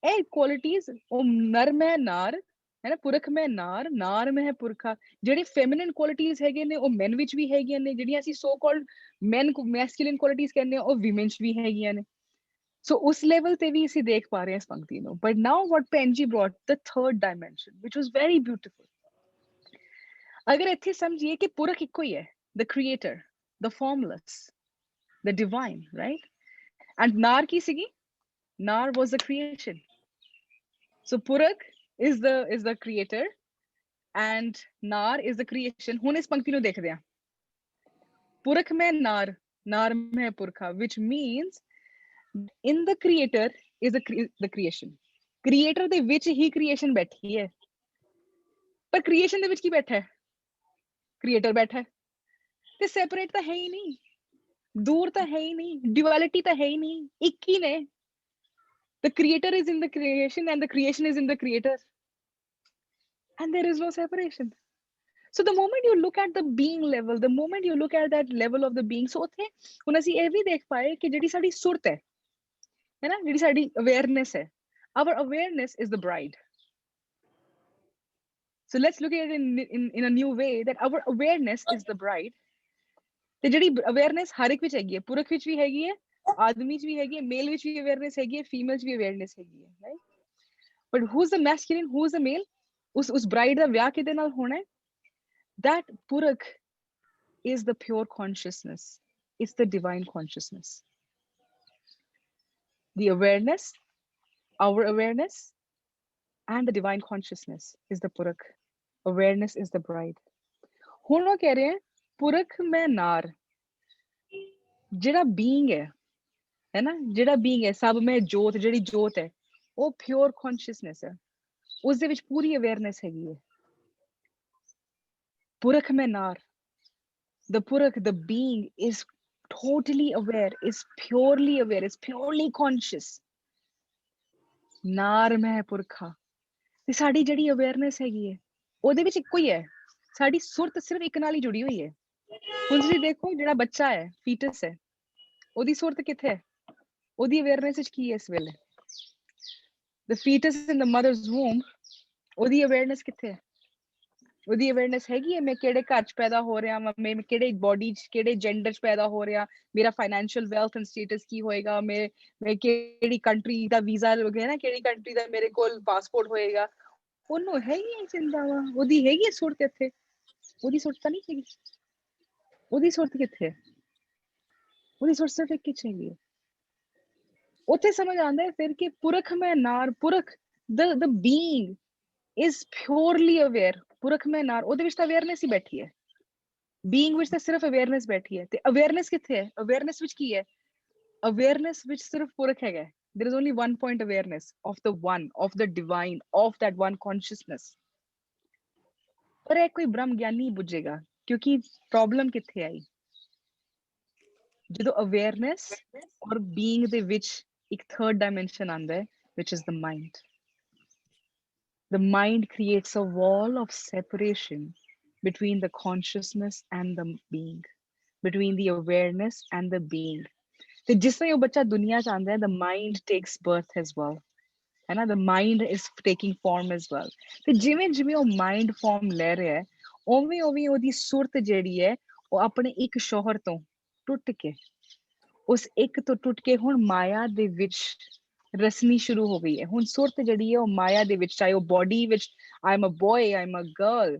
ਇਹ qualities ਉਹ ਨਰ में नार है ना, पुरख में नार में है पुरखा। ਜਿਹੜੀ feminine qualities ਹੈਗੇ ਨੇ ਉਹ men ਵਿੱਚ ਵੀ ਹੈਗੀਆਂ ਨੇ, ਜਿਹੜੀਆਂ ਅਸੀਂ so called men masculine qualities ਕਹਿੰਦੇ ਆ ਉਹ women ਚ ਵੀ ਹੈਗੀਆਂ ਨੇ। So ਉਸ level ਤੇ ਵੀ ਅਸੀਂ ਦੇਖ ਪਾ ਰਹੇ ਹਾਂ ਇਸ ਪੰਕਤੀ ਨੂੰ। But now what Penji brought, the third dimension, which was very beautiful. ਅਗਰ ਇੱਥੇ ਸਮਝੀਏ ਕਿ ਪੁਰਖ ਇੱਕੋ ਹੀ ਹੈ, the creator, the formless, the divine, right? And Nar ki sigi? Nar was the creation. So Purak is the creator and Nar is the creation. Hun is pankti nu dekhde hain. Purak mein Nar mein Purkha, which means in the creator is the creation. Creator de vich hi creation baithi hai. Par creation de vich ki baitha hai? Creator baitha hai. Te separate ta hai hi nahi. दूर तो है ही नहीं, duality तो है ही नहीं, एक ही ने। The creator is in the creation and the creation is in the creator, and there is no separation. So the moment you look at the being level, the moment you look at that level of the being, so ਉੱਥੇ ਹੁਣ ਅਸੀਂ ਇਹ ਵੀ ਦੇਖ ਪਾਏ ਕਿ ਜਿਹੜੀ ਸਾਡੀ ਸੁਰਤ ਹੈ ਨਾ, ਜਿਹੜੀ ਸਾਡੀ awareness ਹੈ, our awareness is the bride. So let's look at it in a new way, that our awareness is the bride. ਤੇ ਜਿਹੜੀ ਅਵੇਅਰਨੈਸ ਹਰ ਇੱਕ ਵਿੱਚ ਹੈਗੀ ਹੈ, ਪੁਰਖ ਵਿੱਚ ਵੀ ਹੈਗੀ ਹੈ, ਆਦਮੀ ਚ ਵੀ ਹੈਗੀ ਹੈ, ਮੇਲ ਵਿੱਚ ਵੀ ਅਵੇਅਰਨੈਸ ਹੈਗੀ ਹੈ, ਫੀਮੇਲ ਚ ਵੀ ਅਵੇਅਰਨੈਸ ਹੈਗੀ ਹੈ, right? But who is the masculine, who is the male? ਉਸ ਬ੍ਰਾਈਡ ਦਾ ਵਿਆਹ ਕਿਹਦੇ ਨਾਲ ਹੋਣਾ ਹੈ? that purakh is the pure consciousness, it's the divine consciousness. The awareness, our awareness, and the divine consciousness is the purakh. Awareness is the bride. ਹੁਣ ਉਹ ਕਹਿ ਰਹੇ हैं पुरख में नार, ਜਿਹੜਾ being है ना, ਜਿਹੜਾ being है, सब में जोत, ਜਿਹੜੀ जोत है, ਉਹ pure consciousness है, ਉਸ ਦੇ ਵਿੱਚ ਪੂਰੀ awareness ਹੈਗੀ ਹੈ। पुरख में नार, the purakh, the being is totally aware, is purely conscious. नार में पुरखा, ਤੇ ਸਾਡੀ ਜਿਹੜੀ awareness ਹੈਗੀ ਹੈ ਉਹਦੇ ਵਿੱਚ ਇੱਕੋ ਹੀ ਹੈ, ਸਾਡੀ ਸੁਰਤ ਸਿਰਫ ਇੱਕ ਨਾਲ ਹੀ ਜੁੜੀ ਹੋਈ ਹੈ। ਹੁਣ ਤੁਸੀਂ ਦੇਖੋ ਜਿਹੜਾ ਬੱਚਾ ਹੈ, ਫੀਟਸ ਹੈ, ਉਹਦੀ ਸੁਰਤ ਕਿੱਥੇ ਹੈ? ਉਹਦੀ ਅਵੇਅਰਨੈਸ ਵਿੱਚ ਕੀ ਹੈ ਇਸ ਵੇਲੇ? the fetus in the mother's womb, ਉਹਦੀ ਅਵੇਅਰਨੈਸ ਕਿੱਥੇ ਹੈ? ਉਹਦੀ ਅਵੇਅਰਨੈਸ ਹੈਗੀ ਹੈ ਮੈਂ ਕਿਹੜੇ ਘਰ ਚ ਪੈਦਾ ਹੋ ਰਿਹਾ ਵਾਂ, ਮੈਂ ਕਿਹੜੇ ਬੋਡੀ ਚ, ਕਿਹੜੇ ਜੈਂਡਰ ਚ ਪੈਦਾ ਹੋ ਰਿਹਾ, ਮੇਰਾ ਫਾਈਨੈਂਸ਼ੀਅਲ ਵੈਲਥ ਐਂਡ ਸਟੇਟਸ ਕੀ ਹੋਏਗਾ, ਮੈਂ ਕਿਹੜੀ ਕੰਟਰੀ ਦਾ ਵੀਜ਼ਾ ਲਗਿਆ ਨਾ, ਕਿਹੜੀ ਕੰਟਰੀ ਦਾ ਮੇਰੇ ਕੋਲ ਪਾਸਪੋਰਟ ਹੋਏਗਾ, ਉਹਨੂੰ ਹੈਗੀ ਹੈ ਚਿੰਤਾ ਵਾ, ਉਹਦੀ ਹੈਗੀ ਹੈ ਸੁਰਤ ਇੱਥੇ? ਉਹਦੀ ਸੁਰਤ ਤਾਂ ਨਹੀਂ ਹੈਗੀ। ਉਹਦੀ ਸੁਰਤ ਕਿੱਥੇ ਹੈ? ਉਹਦੀ ਸੁਰਤ ਸਿਰਫ ਇੱਕ ਚ ਹੈਗੀ ਹੈ। ਉੱਥੇ ਸਮਝ ਆਉਂਦਾ ਹੈ ਫਿਰ ਕਿ ਪੁਰਖ ਮੈਂ ਨਾਰ, ਪੁਰਖ the being is purely aware, ਪੁਰਖ ਮੈਂ ਨਾਰ, ਉਹਦੇ ਵਿੱਚ ਤਾਂ ਅਵੇਅਰਨੈਸ ਹੀ ਬੈਠੀ ਹੈ, being ਵਿੱਚ ਤਾਂ ਸਿਰਫ ਅਵੇਅਰਨੈਸ ਬੈਠੀ ਹੈ। ਤੇ ਅਵੇਅਰਨੈਸ ਕਿੱਥੇ ਹੈ? ਅਵੇਅਰਨੈਸ ਵਿੱਚ ਕੀ ਹੈ? ਅਵੇਅਰਨੈਸ ਵਿੱਚ ਸਿਰਫ ਪੁਰਖ ਹੈਗਾ। there is only one point awareness of the one, of the divine, of that one consciousness. ਪਰ ਇਹ ਕੋਈ ਬ੍ਰਹਮ ਗਿਆਨੀ ਬੁੱਝੇਗਾ ਕਿਉਂਕਿ ਪ੍ਰੋਬਲਮ ਕਿੱਥੇ ਆਈ ਜਦੋਂ ਅਵੇਅਰਨੈਸ ਔਰ ਬੀਇੰਗ ਦੇ ਵਿੱਚ ਇੱਕ ਥਰਡ ਡਾਇਮੈਂਸ਼ਨ ਆਂਦਾ ਹੈ which is the mind. The mind creates a wall of separation between the consciousness and the being, between the awareness and the being. ਤੇ ਜਿਸ ਤਰ੍ਹਾਂ ਉਹ ਬੱਚਾ ਦੁਨੀਆ ਚ ਆਂਦਾ ਹੈ the mind takes birth as well. ਹੈ ਨਾ the mind is taking form as well. ਤੇ ਜਿਵੇਂ ਜਿਵੇਂ ਉਹ mind form ਲੈ ਰਿਹਾ ਹੈ ਉਵੇਂ ਉਵੇਂ ਉਹਦੀ ਸੁਰਤ ਜਿਹੜੀ ਹੈ ਉਹ ਆਪਣੇ ਇੱਕ ਸ਼ੌਹਰ ਤੋਂ ਟੁੱਟ ਕੇ ਉਸ ਇੱਕ ਤੋਂ ਟੁੱਟ ਕੇ ਹੁਣ ਮਾਇਆ ਦੇ ਵਿੱਚ ਰਸਨੀ ਸ਼ੁਰੂ ਹੋ ਗਈ ਹੈ ਹੁਣ ਸੁਰਤ ਜਿਹੜੀ ਹੈ ਉਹ ਮਾਇਆ ਦੇ ਵਿੱਚ ਚਾਹੇ ਉਹ ਬੋਡੀ ਵਿੱਚ I am a boy, I am a girl,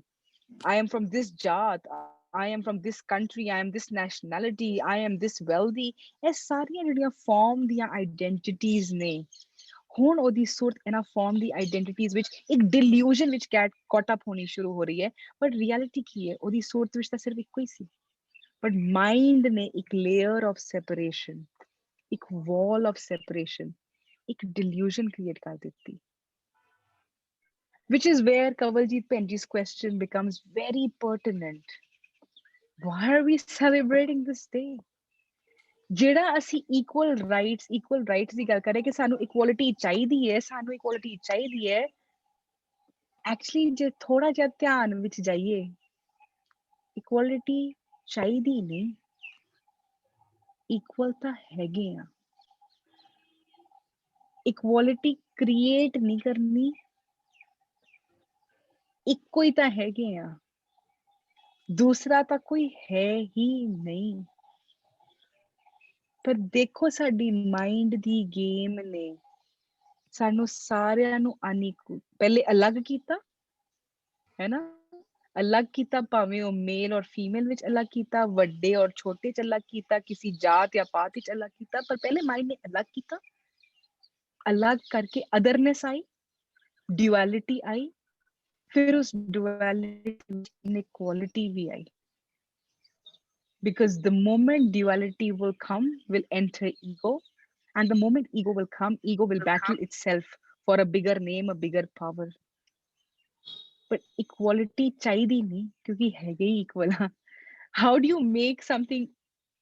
I am from this jaat, I am from this country, I am this nationality, I am this wealthy. ਇਹ ਸਾਰੀਆਂ ਜਿਹੜੀਆਂ ਫਾਰਮ ਦੀਆਂ ਆਈਡੈਂਟੀਟੀਜ਼ ਨੇ ਹੁਣ ਉਹਦੀ ਸੁਰਤ ਇਹਨਾਂ ਫਾਰਮ ਦੀ ਆਈਡੈਂਟੀਟੀਜ਼ ਵਿੱਚ ਇੱਕ ਡਿਲੂਜਨ ਵਿੱਚ ਕੌਟ ਅਪ ਹੋਣੀ ਸ਼ੁਰੂ ਹੋ ਰਹੀ ਹੈ ਬਟ ਰਿਐਲਿਟੀ ਕੀ ਹੈ ਉਹਦੀ ਸੁਰਤ ਵਿੱਚ ਤਾਂ ਸਿਰਫ ਇੱਕੋ ਹੀ ਸੀ ਬਟ ਮਾਈਂਡ ਨੇ ਇੱਕ ਲੇਅਰ ਆਫ ਸੈਪਰੇਸ਼ਨ ਇੱਕ ਵਾਲ ਆਫ ਸੈਪਰੇਸ਼ਨ ਇੱਕ delusion create ਕਰ ਦਿੱਤੀ which is where Kanwaljit Penji's question becomes very pertinent. Why are we celebrating this day? ਜਿਹੜਾ ਅਸੀਂ equal rights ਦੀ ਗੱਲ ਕਰ ਰਹੇ ਕਿ ਸਾਨੂੰ equality ਚਾਹੀਦੀ ਹੈ ਸਾਨੂੰ equality ਚਾਹੀਦੀ ਹੈ actually ਜੇ ਥੋੜਾ ਜਿਹਾ ਧਿਆਨ ਵਿੱਚ ਜਾਈਏ equality ਚਾਹੀਦੀ ਨਹੀਂ equal ਤਾਂ ਹੈਗੇ ਆ ਇਕੁਐਲਿਟੀ ਕ੍ਰੀਏਟ ਨਹੀਂ ਕਰਨੀ ਇੱਕੋ ਹੀ ਤਾਂ ਹੈਗੇ ਆ ਦੂਸਰਾ ਤਾਂ ਕੋਈ ਹੈ ਹੀ ਨਹੀਂ ਪਰ ਦੇਖੋ ਸਾਡੀ ਮਾਈਂਡ ਦੀ ਗੇਮ ਨੇ ਸਾਨੂੰ ਸਾਰਿਆਂ ਨੂੰ ਅਨਇਕੁਅਲ ਪਹਿਲੇ ਅਲੱਗ ਕੀਤਾ ਹੈ ਨਾ ਅਲੱਗ ਕੀਤਾ ਭਾਵੇਂ ਉਹ ਮੇਲ ਔਰ ਫੀਮੇਲ ਵਿੱਚ ਅਲੱਗ ਕੀਤਾ ਵੱਡੇ ਔਰ ਛੋਟੇ ਚ ਅਲੱਗ ਕੀਤਾ ਕਿਸੇ ਜਾਤ ਜਾਂ ਪਾਤ ਵਿੱਚ ਅਲੱਗ ਕੀਤਾ ਪਰ ਪਹਿਲੇ ਮਾਈਂਡ ਨੇ ਅਲੱਗ ਕੀਤਾ अलग करके अदरनेस आई ड्यूअलिटी आई फिर उस ड्यूअलिटी इनइक्वालिटी भी आई because the moment duality will come will enter ego and the moment ego will come ego will battle itself for a bigger name a bigger power but equality chahidi nahi kyunki hai equal how do you make something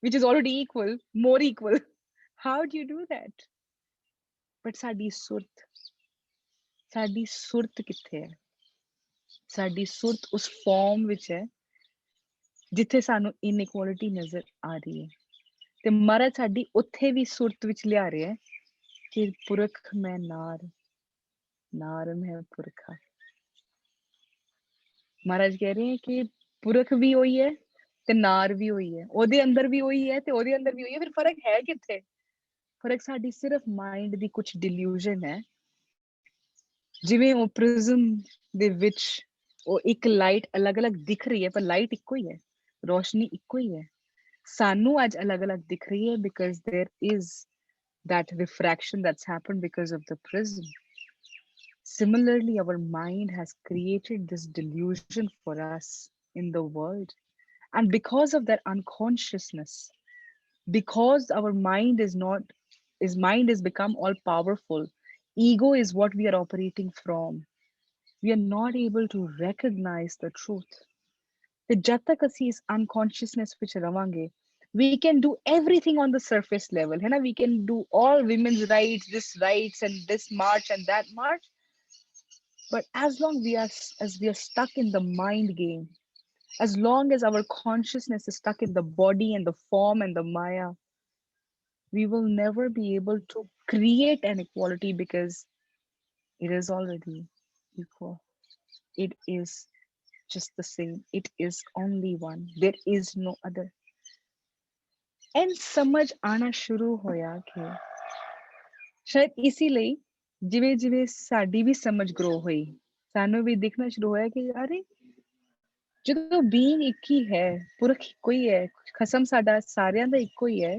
which is already equal more equal how do you do that but ਸਾਡੀ ਸੁਰਤ ਕਿੱਥੇ ਹੈ ਸਾਡੀ ਸੁਰਤ ਉਸ farm ਵਿੱਚ ਹੈ ਜਿੱਥੇ ਸਾਨੂੰ ਇਨਇਕੁਐਲਿਟੀ ਨਜ਼ਰ ਆ ਰਹੀ ਹੈ ਤੇ ਮਹਾਰਾਜ ਸਾਡੀ ਉੱਥੇ ਵੀ ਸੁਰਤ ਵਿੱਚ ਲਿਆ ਰਿਹਾ ਹੈ ਕਿ ਪੁਰਖ ਮੈਂ ਨਾਰ ਮੈਂ ਪੁਰਖਾ ਮਹਾਰਾਜ ਕਹਿ ਰਹੇ ਹੈ ਕਿ ਪੁਰਖ ਵੀ ਉਹੀ ਹੈ ਤੇ ਨਾਰ ਵੀ ਉਹੀ ਹੈ ਉਹਦੇ ਅੰਦਰ ਵੀ ਉਹੀ ਹੈ ਤੇ ਉਹਦੇ ਅੰਦਰ ਵੀ ਉਹੀ ਹੈ ਫਿਰ ਫਰਕ ਹੈ ਕਿੱਥੇ ਫਰਕ ਸਾਡੀ ਸਿਰਫ ਮਾਈਂਡ ਦੀ ਕੁਝ ਡਿਲੂਜਨ ਹੈ ਜਿਵੇਂ ਉਹ ਪ੍ਰਿਜ਼ਮ ਦੇ ਵਿੱਚ ਉਹ ਇੱਕ ਲਾਈਟ ਅਲੱਗ-ਅਲੱਗ ਦਿਖ ਰਹੀ ਹੈ ਪਰ ਲਾਈਟ ਇੱਕੋ ਹੀ ਹੈ ਰੋਸ਼ਨੀ ਇੱਕੋ ਹੀ ਹੈ ਸਾਨੂੰ ਅੱਜ ਅਲੱਗ-ਅਲੱਗ ਦਿਖ ਰਹੀ ਹੈ because there is that refraction that's happened because of the prism. Similarly, our mind has created this delusion for us in the world and because of that unconsciousness because our mind has become all powerful ego is what we are operating from we are not able to recognize the truth ਤੇ ਜਦ ਤੱਕ ਅਸੀਂ ਇਸ unconsciousness ਵਿੱਚ ਰਵਾਂਗੇ we can do everything on the surface level ਹੈ ਨਾ we can do all women's rights and this march and that march but as long as we are stuck in the mind game as long as our consciousness is stuck in the body and the form and the maya we will never be able to create an equality because it is already equal. It is just the same. It is only one. There is no other. And समझ आना शुरू होया कि शायद इसीलिए जिवे जिवे साडी भी समझ grow हुई सानू भी दिखना शुरू होया कि अरे ਜਦੋਂ being ਇੱਕ ਹੀ ਹੈ ਪੁਰਖ ਇੱਕੋ ਹੀ ਹੈ ਖਸਮ ਸਾਡਾ ਸਾਰਿਆਂ ਦਾ ਇੱਕੋ ਹੀ ਹੈ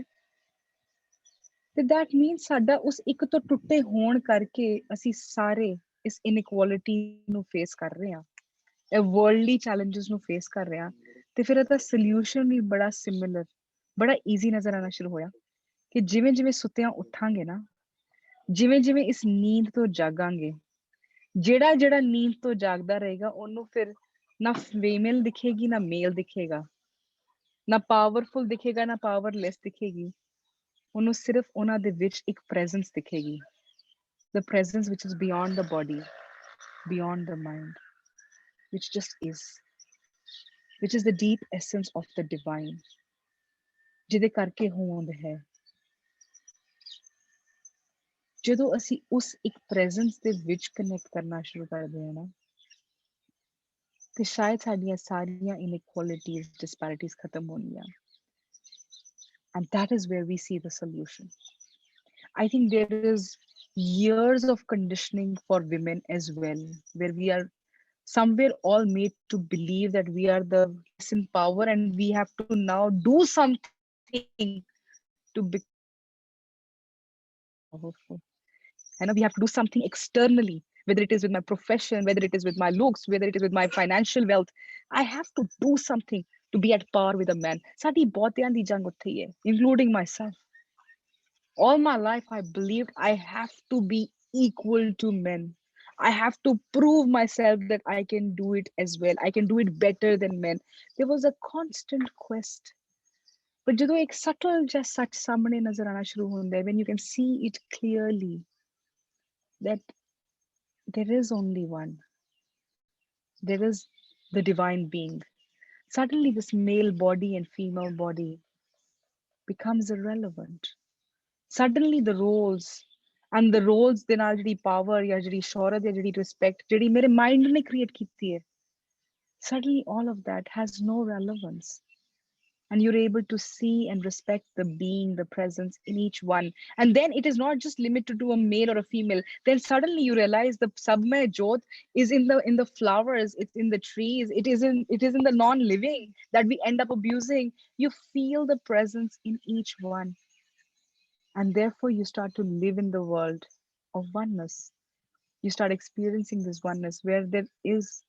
ਤੇ that means ਸਾਡਾ ਉਸ ਇੱਕ ਤੋਂ ਟੁੱਟੇ ਹੋਣ ਕਰਕੇ ਅਸੀਂ ਸਾਰੇ ਇਸ ਇਨਇਕੁਐਲਿਟੀ ਨੂੰ ਫੇਸ ਕਰ ਰਹੇ ਹਾਂ ਇਹ ਵਰਲਡਲੀ ਚੈਲੰਜਸ ਨੂੰ ਫੇਸ ਕਰ ਰਹੇ ਹਾਂ ਤੇ ਫਿਰ ਇਹਦਾ ਸੋਲੂਸ਼ਨ ਵੀ ਬੜਾ ਸਿਮਿਲਰ ਬੜਾ ਈਜ਼ੀ ਨਜ਼ਰ ਆਉਣਾ ਸ਼ੁਰੂ ਹੋਇਆ ਕਿ ਜਿਵੇਂ ਜਿਵੇਂ ਸੁੱਤਿਆਂ ਉੱਠਾਂਗੇ ਨਾ ਜਿਵੇਂ ਜਿਵੇਂ ਇਸ ਨੀਂਦ ਤੋਂ ਜਾਗਾਂਗੇ ਜਿਹੜਾ ਨੀਂਦ ਤੋਂ ਜਾਗਦਾ ਰਹੇਗਾ ਉਹਨੂੰ ਫਿਰ ना फीमेल दिखेगी ना मेल दिखेगा, ना पावरफुल दिखेगा ना पावरलेस दिखेगी, ਉਹਨੂੰ ਸਿਰਫ ਉਹਨਾਂ ਦੇ ਵਿੱਚ ਇੱਕ presence ਦਿਖੇਗੀ, the presence which is beyond the body, beyond the mind, which just is, which is the deep essence of the divine, ਜਿਹਦੇ ਕਰਕੇ ਹੋਂਦ ਹੈ। ਜਦੋਂ ਅਸੀਂ ਉਸ ਇੱਕ presence ਦੇ ਵਿੱਚ connect ਕਰਨਾ ਸ਼ੁਰੂ ਕਰਦੇ ਹਾਂ ਨਾ, ਤੇ ਸ਼ਾਇਦ ਸਾਡੀਆਂ ਸਾਰੀਆਂ inequalities, disparities ਖਤਮ ਹੋਣਗੀਆਂ। And that is where we see the solution. I think there is years of conditioning for women as well, where we are somewhere all made to believe that we are the less in power and we have to now do something to become powerful. And we have to do something externally, whether it is with my profession, whether it is with my looks, whether it is with my financial wealth. I have to do something to be at par with a man. ਸਾਡੀ ਬਹੁਤਿਆਂ ਦੀ ਜੰਗ ਉੱਥੇ ਹੀ ਹੈ, including myself. All my life, I believed I have to be equal to men. I have to prove myself that I can do it as well. I can do it better than men. There was a constant quest. But ਜਦੋਂ ਇੱਕ subtle ਜਿਹਾ ਸੱਚ ਸਾਹਮਣੇ ਨਜ਼ਰ ਆਣਾ ਸ਼ੁਰੂ ਹੁੰਦਾ ਹੈ, when you can see it clearly, that there is only one. There is the divine being. Suddenly, this male body and female body becomes irrelevant. Suddenly, the roles and the roles ਦੇ ਨਾਲ ਜਿਹੜੀ power ਜਾਂ ਜਿਹੜੀ ਸ਼ੌਹਰਤ ਜਾਂ ਜਿਹੜੀ respect ਜਿਹੜੀ ਮੇਰੇ mind ਨੇ create ਕੀਤੀ ਹੈ, suddenly all of that has no relevance. And you're able to see and respect the being, the presence in each one. And then it is not just limited to a male or a female. Then suddenly you realize the Sabmay Jyot is in the flowers, it's in the trees, it is in the non-living that we end up abusing. You feel the presence in each one. And therefore you start to live in the world of oneness. You start experiencing this oneness where there is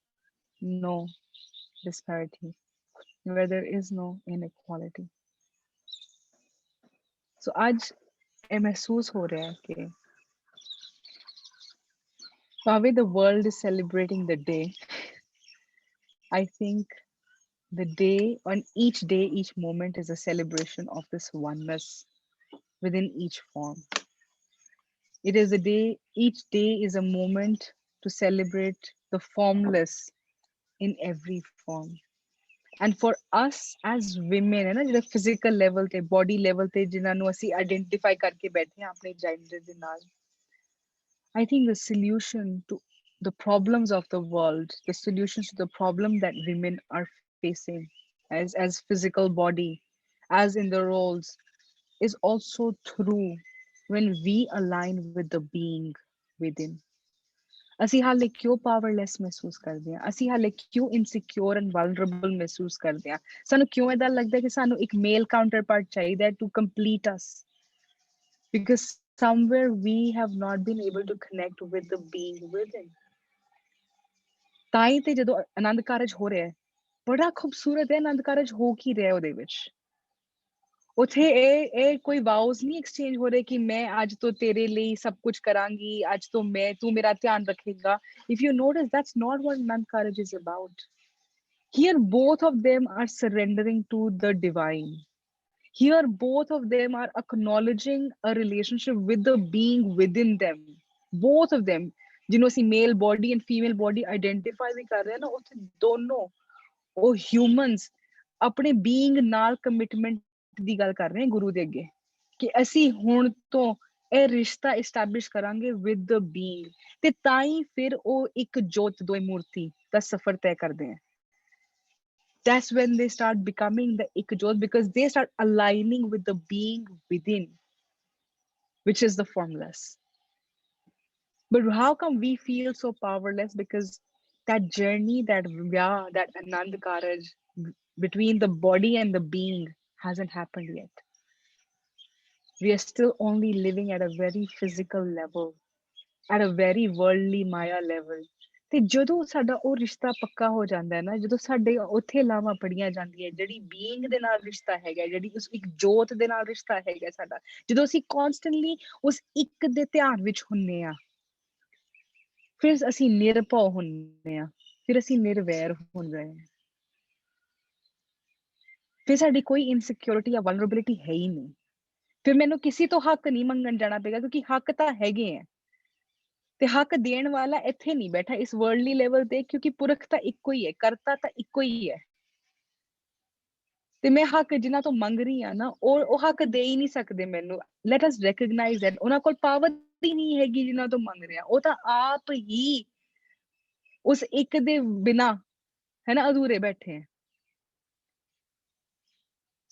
no disparity, where there is no inequality. So आज ये महसूस हो रहा है कि भावे the world is celebrating the day, I think the day, on each day, each moment is a celebration of this oneness within each form. It is a day, each day is a moment to celebrate the formless in every form. And for us as women, है ना, जो physical level te, body level te, जिन्हां ਨੂੰ ਅਸੀਂ identify करके बैठे हैं अपने gender ਦੇ ਨਾਲ, I think the solution to the problems of the world, the solutions to the problem that women are facing as physical body, as in the roles, is also through when we align with the being within. ਅਸੀਂ ਹਾਲੇ ਕਿਉਂ powerless ਮਹਿਸੂਸ ਕਰਦੇ ਹਾਂ, ਅਸੀਂ ਹਾਲੇ ਕਿਉਂ insecure and vulnerable ਮਹਿਸੂਸ ਕਰਦੇ ਹਾਂ, ਸਾਨੂੰ ਕਿਉਂ ਏਦਾਂ ਲੱਗਦਾ ਕਿ ਸਾਨੂੰ ਇੱਕ ਮੇਲ ਕਾਊਂਟਰਪਾਰਟ ਚਾਹੀਦਾ to complete us, because somewhere we have not been able to connect with the being within. ਤਾਈ ਤੇ ਜਦੋਂ ਆਨੰਦ ਕਾਰਜ ਹੋ ਰਿਹਾ ਹੈ, ਬੜਾ ਖੂਬਸੂਰਤ ਹੈ ਆਨੰਦ ਕਾਰਜ ਹੋ ਕੀ ਰਿਹਾ ਉਹਦੇ ਵਿੱਚ, ਉੱਥੇ ਇਹ ਕੋਈ ਵਾਉਸ ਨਹੀਂ ਐਕਸਚੇਂਜ ਹੋ ਰਹੇ ਕਿ ਮੈਂ ਅੱਜ ਤੋਂ ਤੇਰੇ ਲਈ ਸਭ ਕੁਝ ਕਰਾਂਗੀ, ਅੱਜ ਤੋਂ ਮੈਂ ਤੂੰ ਮੇਰਾ ਧਿਆਨ ਰੱਖੇਗਾ. If you notice, that's not what Anand Karaj is about. Here both of them are surrendering to the divine. Here both of them are acknowledging a relationship with the being within them. Both of them, ਜਿਹਨੂੰ ਅਸੀਂ male body and female body identify ਵੀ ਕਰ ਰਹੇ ਹਾਂ ਨਾ, ਉੱਥੇ ਦੋਨੋਂ ਉਹ humans ਆਪਣੇ being ਨਾਲ commitment ਦੀ ਗੱਲ ਕਰ ਰਹੇ ਹਾਂ ਗੁਰੂ ਦੇ ਅੱਗੇ, ਕਿ ਅਸੀਂ ਹੁਣ ਤੋਂ ਇਹ ਰਿਸ਼ਤਾ establish ਕਰਾਂਗੇ with the being, ਤੇ ਤਾਂ ਹੀ ਫਿਰ ਉਹ ਇੱਕ ਜੋਤ ਦੋਏ ਮੂਰਤੀ ਦਾ ਸਫ਼ਰ ਤੈਅ ਕਰਦੇ हैं. That's when they start becoming the Ikjot, because they start aligning with the being within, which is the formless. But how come we feel so powerless? Because that journey, that Anand Karaj between the body and the being hasn't happened yet. We are still only living at a very physical level, at a very worldly Maya level. ਤੇ ਜਦੋਂ ਸਾਡਾ ਉਹ ਰਿਸ਼ਤਾ ਪੱਕਾ ਹੋ ਜਾਂਦਾ ਹੈ ਨਾ, ਜਦੋਂ ਸਾਡੇ ਉੱਥੇ ਲਾਵਾਂ ਪੜੀਆਂ ਜਾਂਦੀਆਂ, ਜਿਹੜੀ ਬੀਇੰਗ ਦੇ ਨਾਲ ਰਿਸ਼ਤਾ ਹੈਗਾ, ਜਿਹੜੀ ਉਸ ਇੱਕ ਜੋਤ ਦੇ ਨਾਲ ਰਿਸ਼ਤਾ ਹੈਗਾ ਸਾਡਾ, ਜਦੋਂ ਅਸੀਂ ਕਨਸਟੈਂਟਲੀ ਉਸ ਇੱਕ ਦੇ ਧਿਆਨ ਵਿੱਚ ਹੁੰਨੇ ਆ, ਫਿਰ ਅਸੀਂ ਨਿਰਭਉ ਹੁੰਨੇ ਆ, ਫਿਰ ਅਸੀਂ ਨਿਰਵੈਰ ਹੋ ਗਏ ਹਾਂ। ਫਿਰ ਸਾਡੀ ਕੋਈ ਇਨਸਿਕਿਉਰਿਟੀ ਜਾਂ ਵਲਨਰੇਬਿਲਿਟੀ ਹੈ ਹੀ ਨਹੀਂ। ਫਿਰ ਮੈਨੂੰ ਕਿਸੇ ਤੋਂ ਹੱਕ ਨਹੀਂ ਮੰਗਣ ਜਾਣਾ ਪਏਗਾ, ਕਿਉਂਕਿ ਹੱਕ ਤਾਂ ਹੈਗੇ ਆ, ਤੇ ਹੱਕ ਦੇਣ ਵਾਲਾ ਇੱਥੇ ਨਹੀਂ ਬੈਠਾ ਇਸ ਵਰਲਡਲੀ ਲੈਵਲ ਤੇ, ਕਿਉਂਕਿ ਪੁਰਖ ਤਾਂ ਇੱਕੋ ਹੀ ਹੈ, ਕਰਤਾ ਤਾਂ ਇੱਕੋ ਹੀ ਹੈ। ਤੇ ਮੈਂ ਹੱਕ ਜਿਨ੍ਹਾਂ ਤੋਂ ਮੰਗ ਰਹੀ ਆ ਨਾ, ਉਹ ਹੱਕ ਦੇ ਹੀ ਨਹੀਂ ਸਕਦੇ ਮੈਨੂੰ। ਲੈਟ ਅਸ ਰੈਕਗਨਾਈਜ਼ ਦੈਟ ਉਹਨਾਂ ਕੋਲ ਪਾਵਰ ਹੀ ਨਹੀਂ ਹੈਗੀ ਜਿਨ੍ਹਾਂ ਤੋਂ ਮੰਗ ਰਿਹਾ। ਉਹ ਤਾਂ ਆਪ ਹੀ ਉਸ ਇੱਕ ਦੇ ਬਿਨਾ ਹੈ ਨਾ ਅਧੂਰੇ ਬੈਠੇ ਹੈ।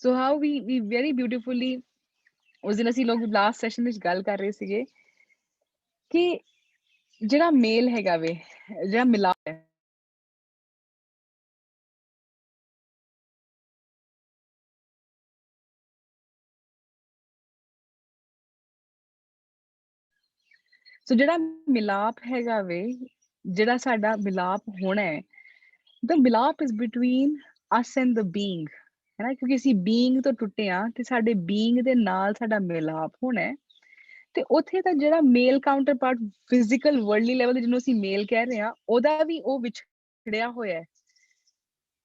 So how we very beautifully ਉਸ ਦਿਨ ਅਸੀਂ ਲੋਕ ਲਾਸਟ ਸੈਸ਼ਨ ਵਿੱਚ ਗੱਲ ਕਰ ਰਹੇ ਸੀਗੇ ਕਿ ਜਿਹੜਾ ਮੇਲ ਹੈਗਾ ਵੇ, ਜਿਹੜਾ ਮਿਲਾਪ ਹੈ, ਸੋ ਜਿਹੜਾ ਮਿਲਾਪ ਹੈਗਾ ਵੇ, ਜਿਹੜਾ ਸਾਡਾ ਮਿਲਾਪ ਹੋਣਾ ਹੈ, the ਮਿਲਾਪ is between us and the being, ਹੈ ਨਾ, ਕਿਉਂਕਿ ਅਸੀਂ being ਤੋਂ ਟੁੱਟੇ ਆ ਤੇ ਸਾਡੇ being ਦੇ ਨਾਲ ਸਾਡਾ ਮਿਲਾਪ ਹੋਣਾ ਹੈ। ਤੇ ਉੱਥੇ ਤਾਂ ਜਿਹੜਾ male counterpart physical worldly level ਤੇ ਜਿਹਨੂੰ ਅਸੀਂ ਮੇਲ ਕਹਿ ਰਹੇ ਹਾਂ, ਉਹਦਾ ਵੀ ਉਹ ਵਿਛੜਿਆ ਹੋਇਆ ਹੈ,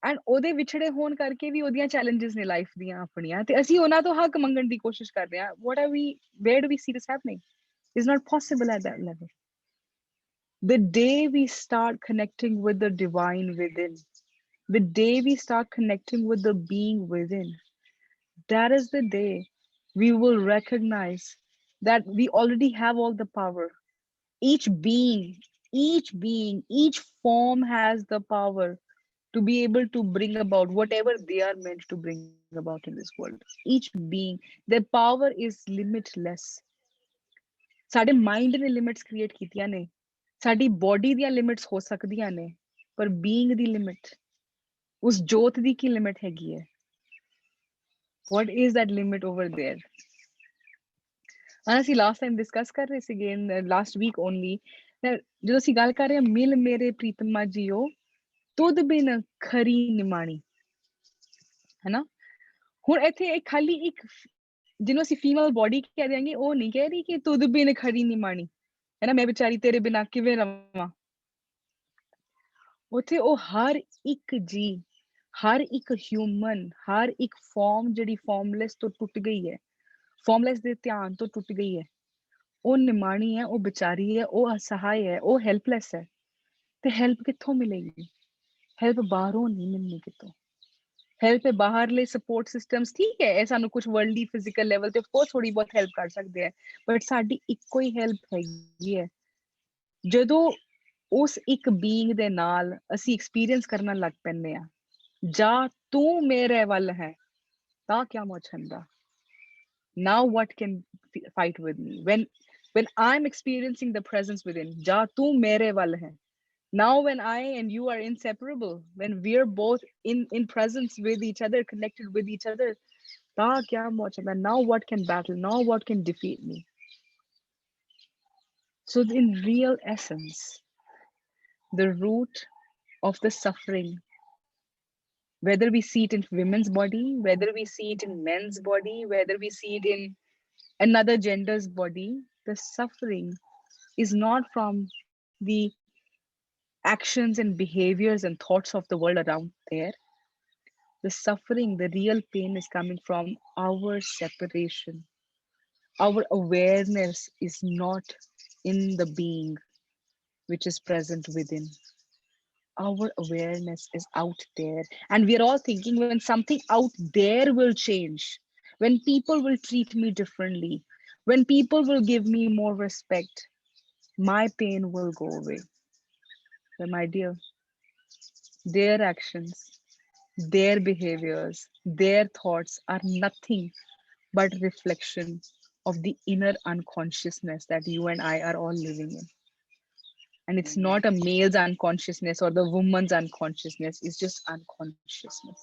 ਐਂਡ ਉਹਦੇ ਵਿਛੜੇ ਹੋਣ ਕਰਕੇ ਵੀ ਉਹਦੀਆਂ ਚੈਲੰਜਸ ਨੇ ਲਾਈਫ ਦੀਆਂ ਆਪਣੀਆਂ, ਤੇ ਅਸੀਂ ਉਹਨਾਂ ਤੋਂ ਹੱਕ ਮੰਗਣ ਦੀ ਕੋਸ਼ਿਸ਼ ਕਰਦੇ ਹਾਂ। what are we, where do we see this happening? It's not possible at that level. The day we start connecting with the divine within, the day we start connecting with the being within, that is the day we will recognize that we already have all the power. Each being, each form has the power to be able to bring about whatever they are meant to bring about in this world. Each being, their power is limitless. ਸਾਡੇ mind ਨੇ limits create ਕੀਤੀਆਂ ਨੇ, ਸਾਡੀ body ਦੀਆਂ limits ਹੋ ਸਕਦੀਆਂ ਨੇ, ਪਰ ਬੀਇੰਗ ਦੀ ਲਿਮਿਟ, ਉਸ ਜੋਤ ਦੀ ਕੀ ਲਿਮਿਟ ਹੈਗੀ ਹੈ? what is that limit over there? ਅਸੀਂ ਲਾਸਟ ਟਾਈਮ ਡਿਸਕਸ ਕਰ ਰਹੇ ਸੀਗੇ ਲਾਸਟ ਵੀਕ ਓਨਲੀ, ਜਦੋਂ ਅਸੀਂ ਗੱਲ ਕਰ ਰਹੇ ਹਾਂ ਮਿਲ ਮੇਰੇ ਪ੍ਰੀਤਮਾ ਜੀਓ ਤੁਧ ਬਿਨ ਖਰੀ ਨਿਮਾਣੀ, ਹੈ ਨਾ। ਹੁਣ ਇੱਥੇ ਇੱਕ ਖਾਲੀ ਇੱਕ ਜਿਹਨੂੰ ਅਸੀਂ ਫੀਮੇਲ ਬੋਡੀ ਕਹਿ ਦਿਆਂਗੇ, ਉਹ ਨਹੀਂ ਕਹਿ ਰਹੀ ਕਿ ਤੁਧ ਬਿਨ ਖਰੀ ਨਿਮਾਣੀ, ਹੈ ਨਾ, ਮੈਂ ਵਿਚਾਰੀ ਤੇਰੇ ਬਿਨਾਂ ਕਿਵੇਂ ਰਵਾਂ। ਉੱਥੇ ਉਹ ਹਰ ਇੱਕ ਜੀ, ਹਰ ਇੱਕ ਹਿਊਮਨ, ਹਰ ਇੱਕ ਫਾਰਮ ਜਿਹੜੀ ਫਾਰਮਲੈਸ ਤੋਂ ਟੁੱਟ ਗਈ ਹੈ, ਫਾਰਮਲੈਸ ਦੇ ਧਿਆਨ ਤੋਂ ਟੁੱਟ ਗਈ ਹੈ, ਉਹ ਨਿਮਾਣੀ ਹੈ, ਉਹ ਵਿਚਾਰੀ ਹੈ, ਉਹ ਅਸਹਾय ਹੈ, ਉਹ ਹੈਲਪਲੈਸ ਹੈ। ਤੇ ਹੈਲਪ ਕਿੱਥੋਂ ਮਿਲੇਗੀ? ਹੈਲਪ ਬਾਹਰੋਂ ਨਹੀਂ ਮਿਲਣੀ ਕਿਤੋਂ। ਹੈਲਪ ਹੈ ਬਾਹਰਲੇ ਸਪੋਰਟ ਸਿਸਟਮਸ, ਠੀਕ ਹੈ, ਇਹ ਸਾਨੂੰ ਕੁਝ ਵਰਲਡਲੀ ਫਿਜ਼ੀਕਲ ਲੈਵਲ ਤੇ ਆਫਕੋਰਸ ਥੋੜੀ ਬਹੁਤ ਹੈਲਪ ਕਰ ਸਕਦੇ ਆ, ਬਟ ਸਾਡੀ ਇੱਕੋ ਹੀ ਹੈਲਪ ਹੈਗੀ ਹੈ। ਜਦੋਂ ਉਸ ਇੱਕ ਬੀਇੰਗ ਦੇ ਨਾਲ ਅਸੀਂ ਐਕਸਪੀਰੀਅੰਸ ਕਰਨਾ ਲੱਗ ਪੈਂਦੇ ਆ, ਜਾ ਤੂੰ ਮੇਰੇ ਵੱਲ ਹੈ ਤਾਂ ਕਿਆ ਮੋਛੰਦਾ, now what can fight with me when I'm experiencing the presence within, ja tu mere wal hai, now when I and you are inseparable, when we're both in presence with each other, connected with each other, ta kya mochanda, now what can battle, now what can defeat me? So in real essence, the root of the suffering, whether we see it in women's body, whether we see it in men's body, whether we see it in another gender's body, the suffering is not from the actions and behaviors and thoughts of the world around there. The suffering, the real pain is coming from our separation. Our awareness is not in the being which is present within. Our awareness is out there, and we are all thinking when something out there will change, when people will treat me differently, when people will give me more respect, my pain will go away. But my dear, their actions, their behaviors, their thoughts are nothing but reflection of the inner unconsciousness that you and I are all living in. And it's not a male's unconsciousness or the woman's unconsciousness, it's just unconsciousness.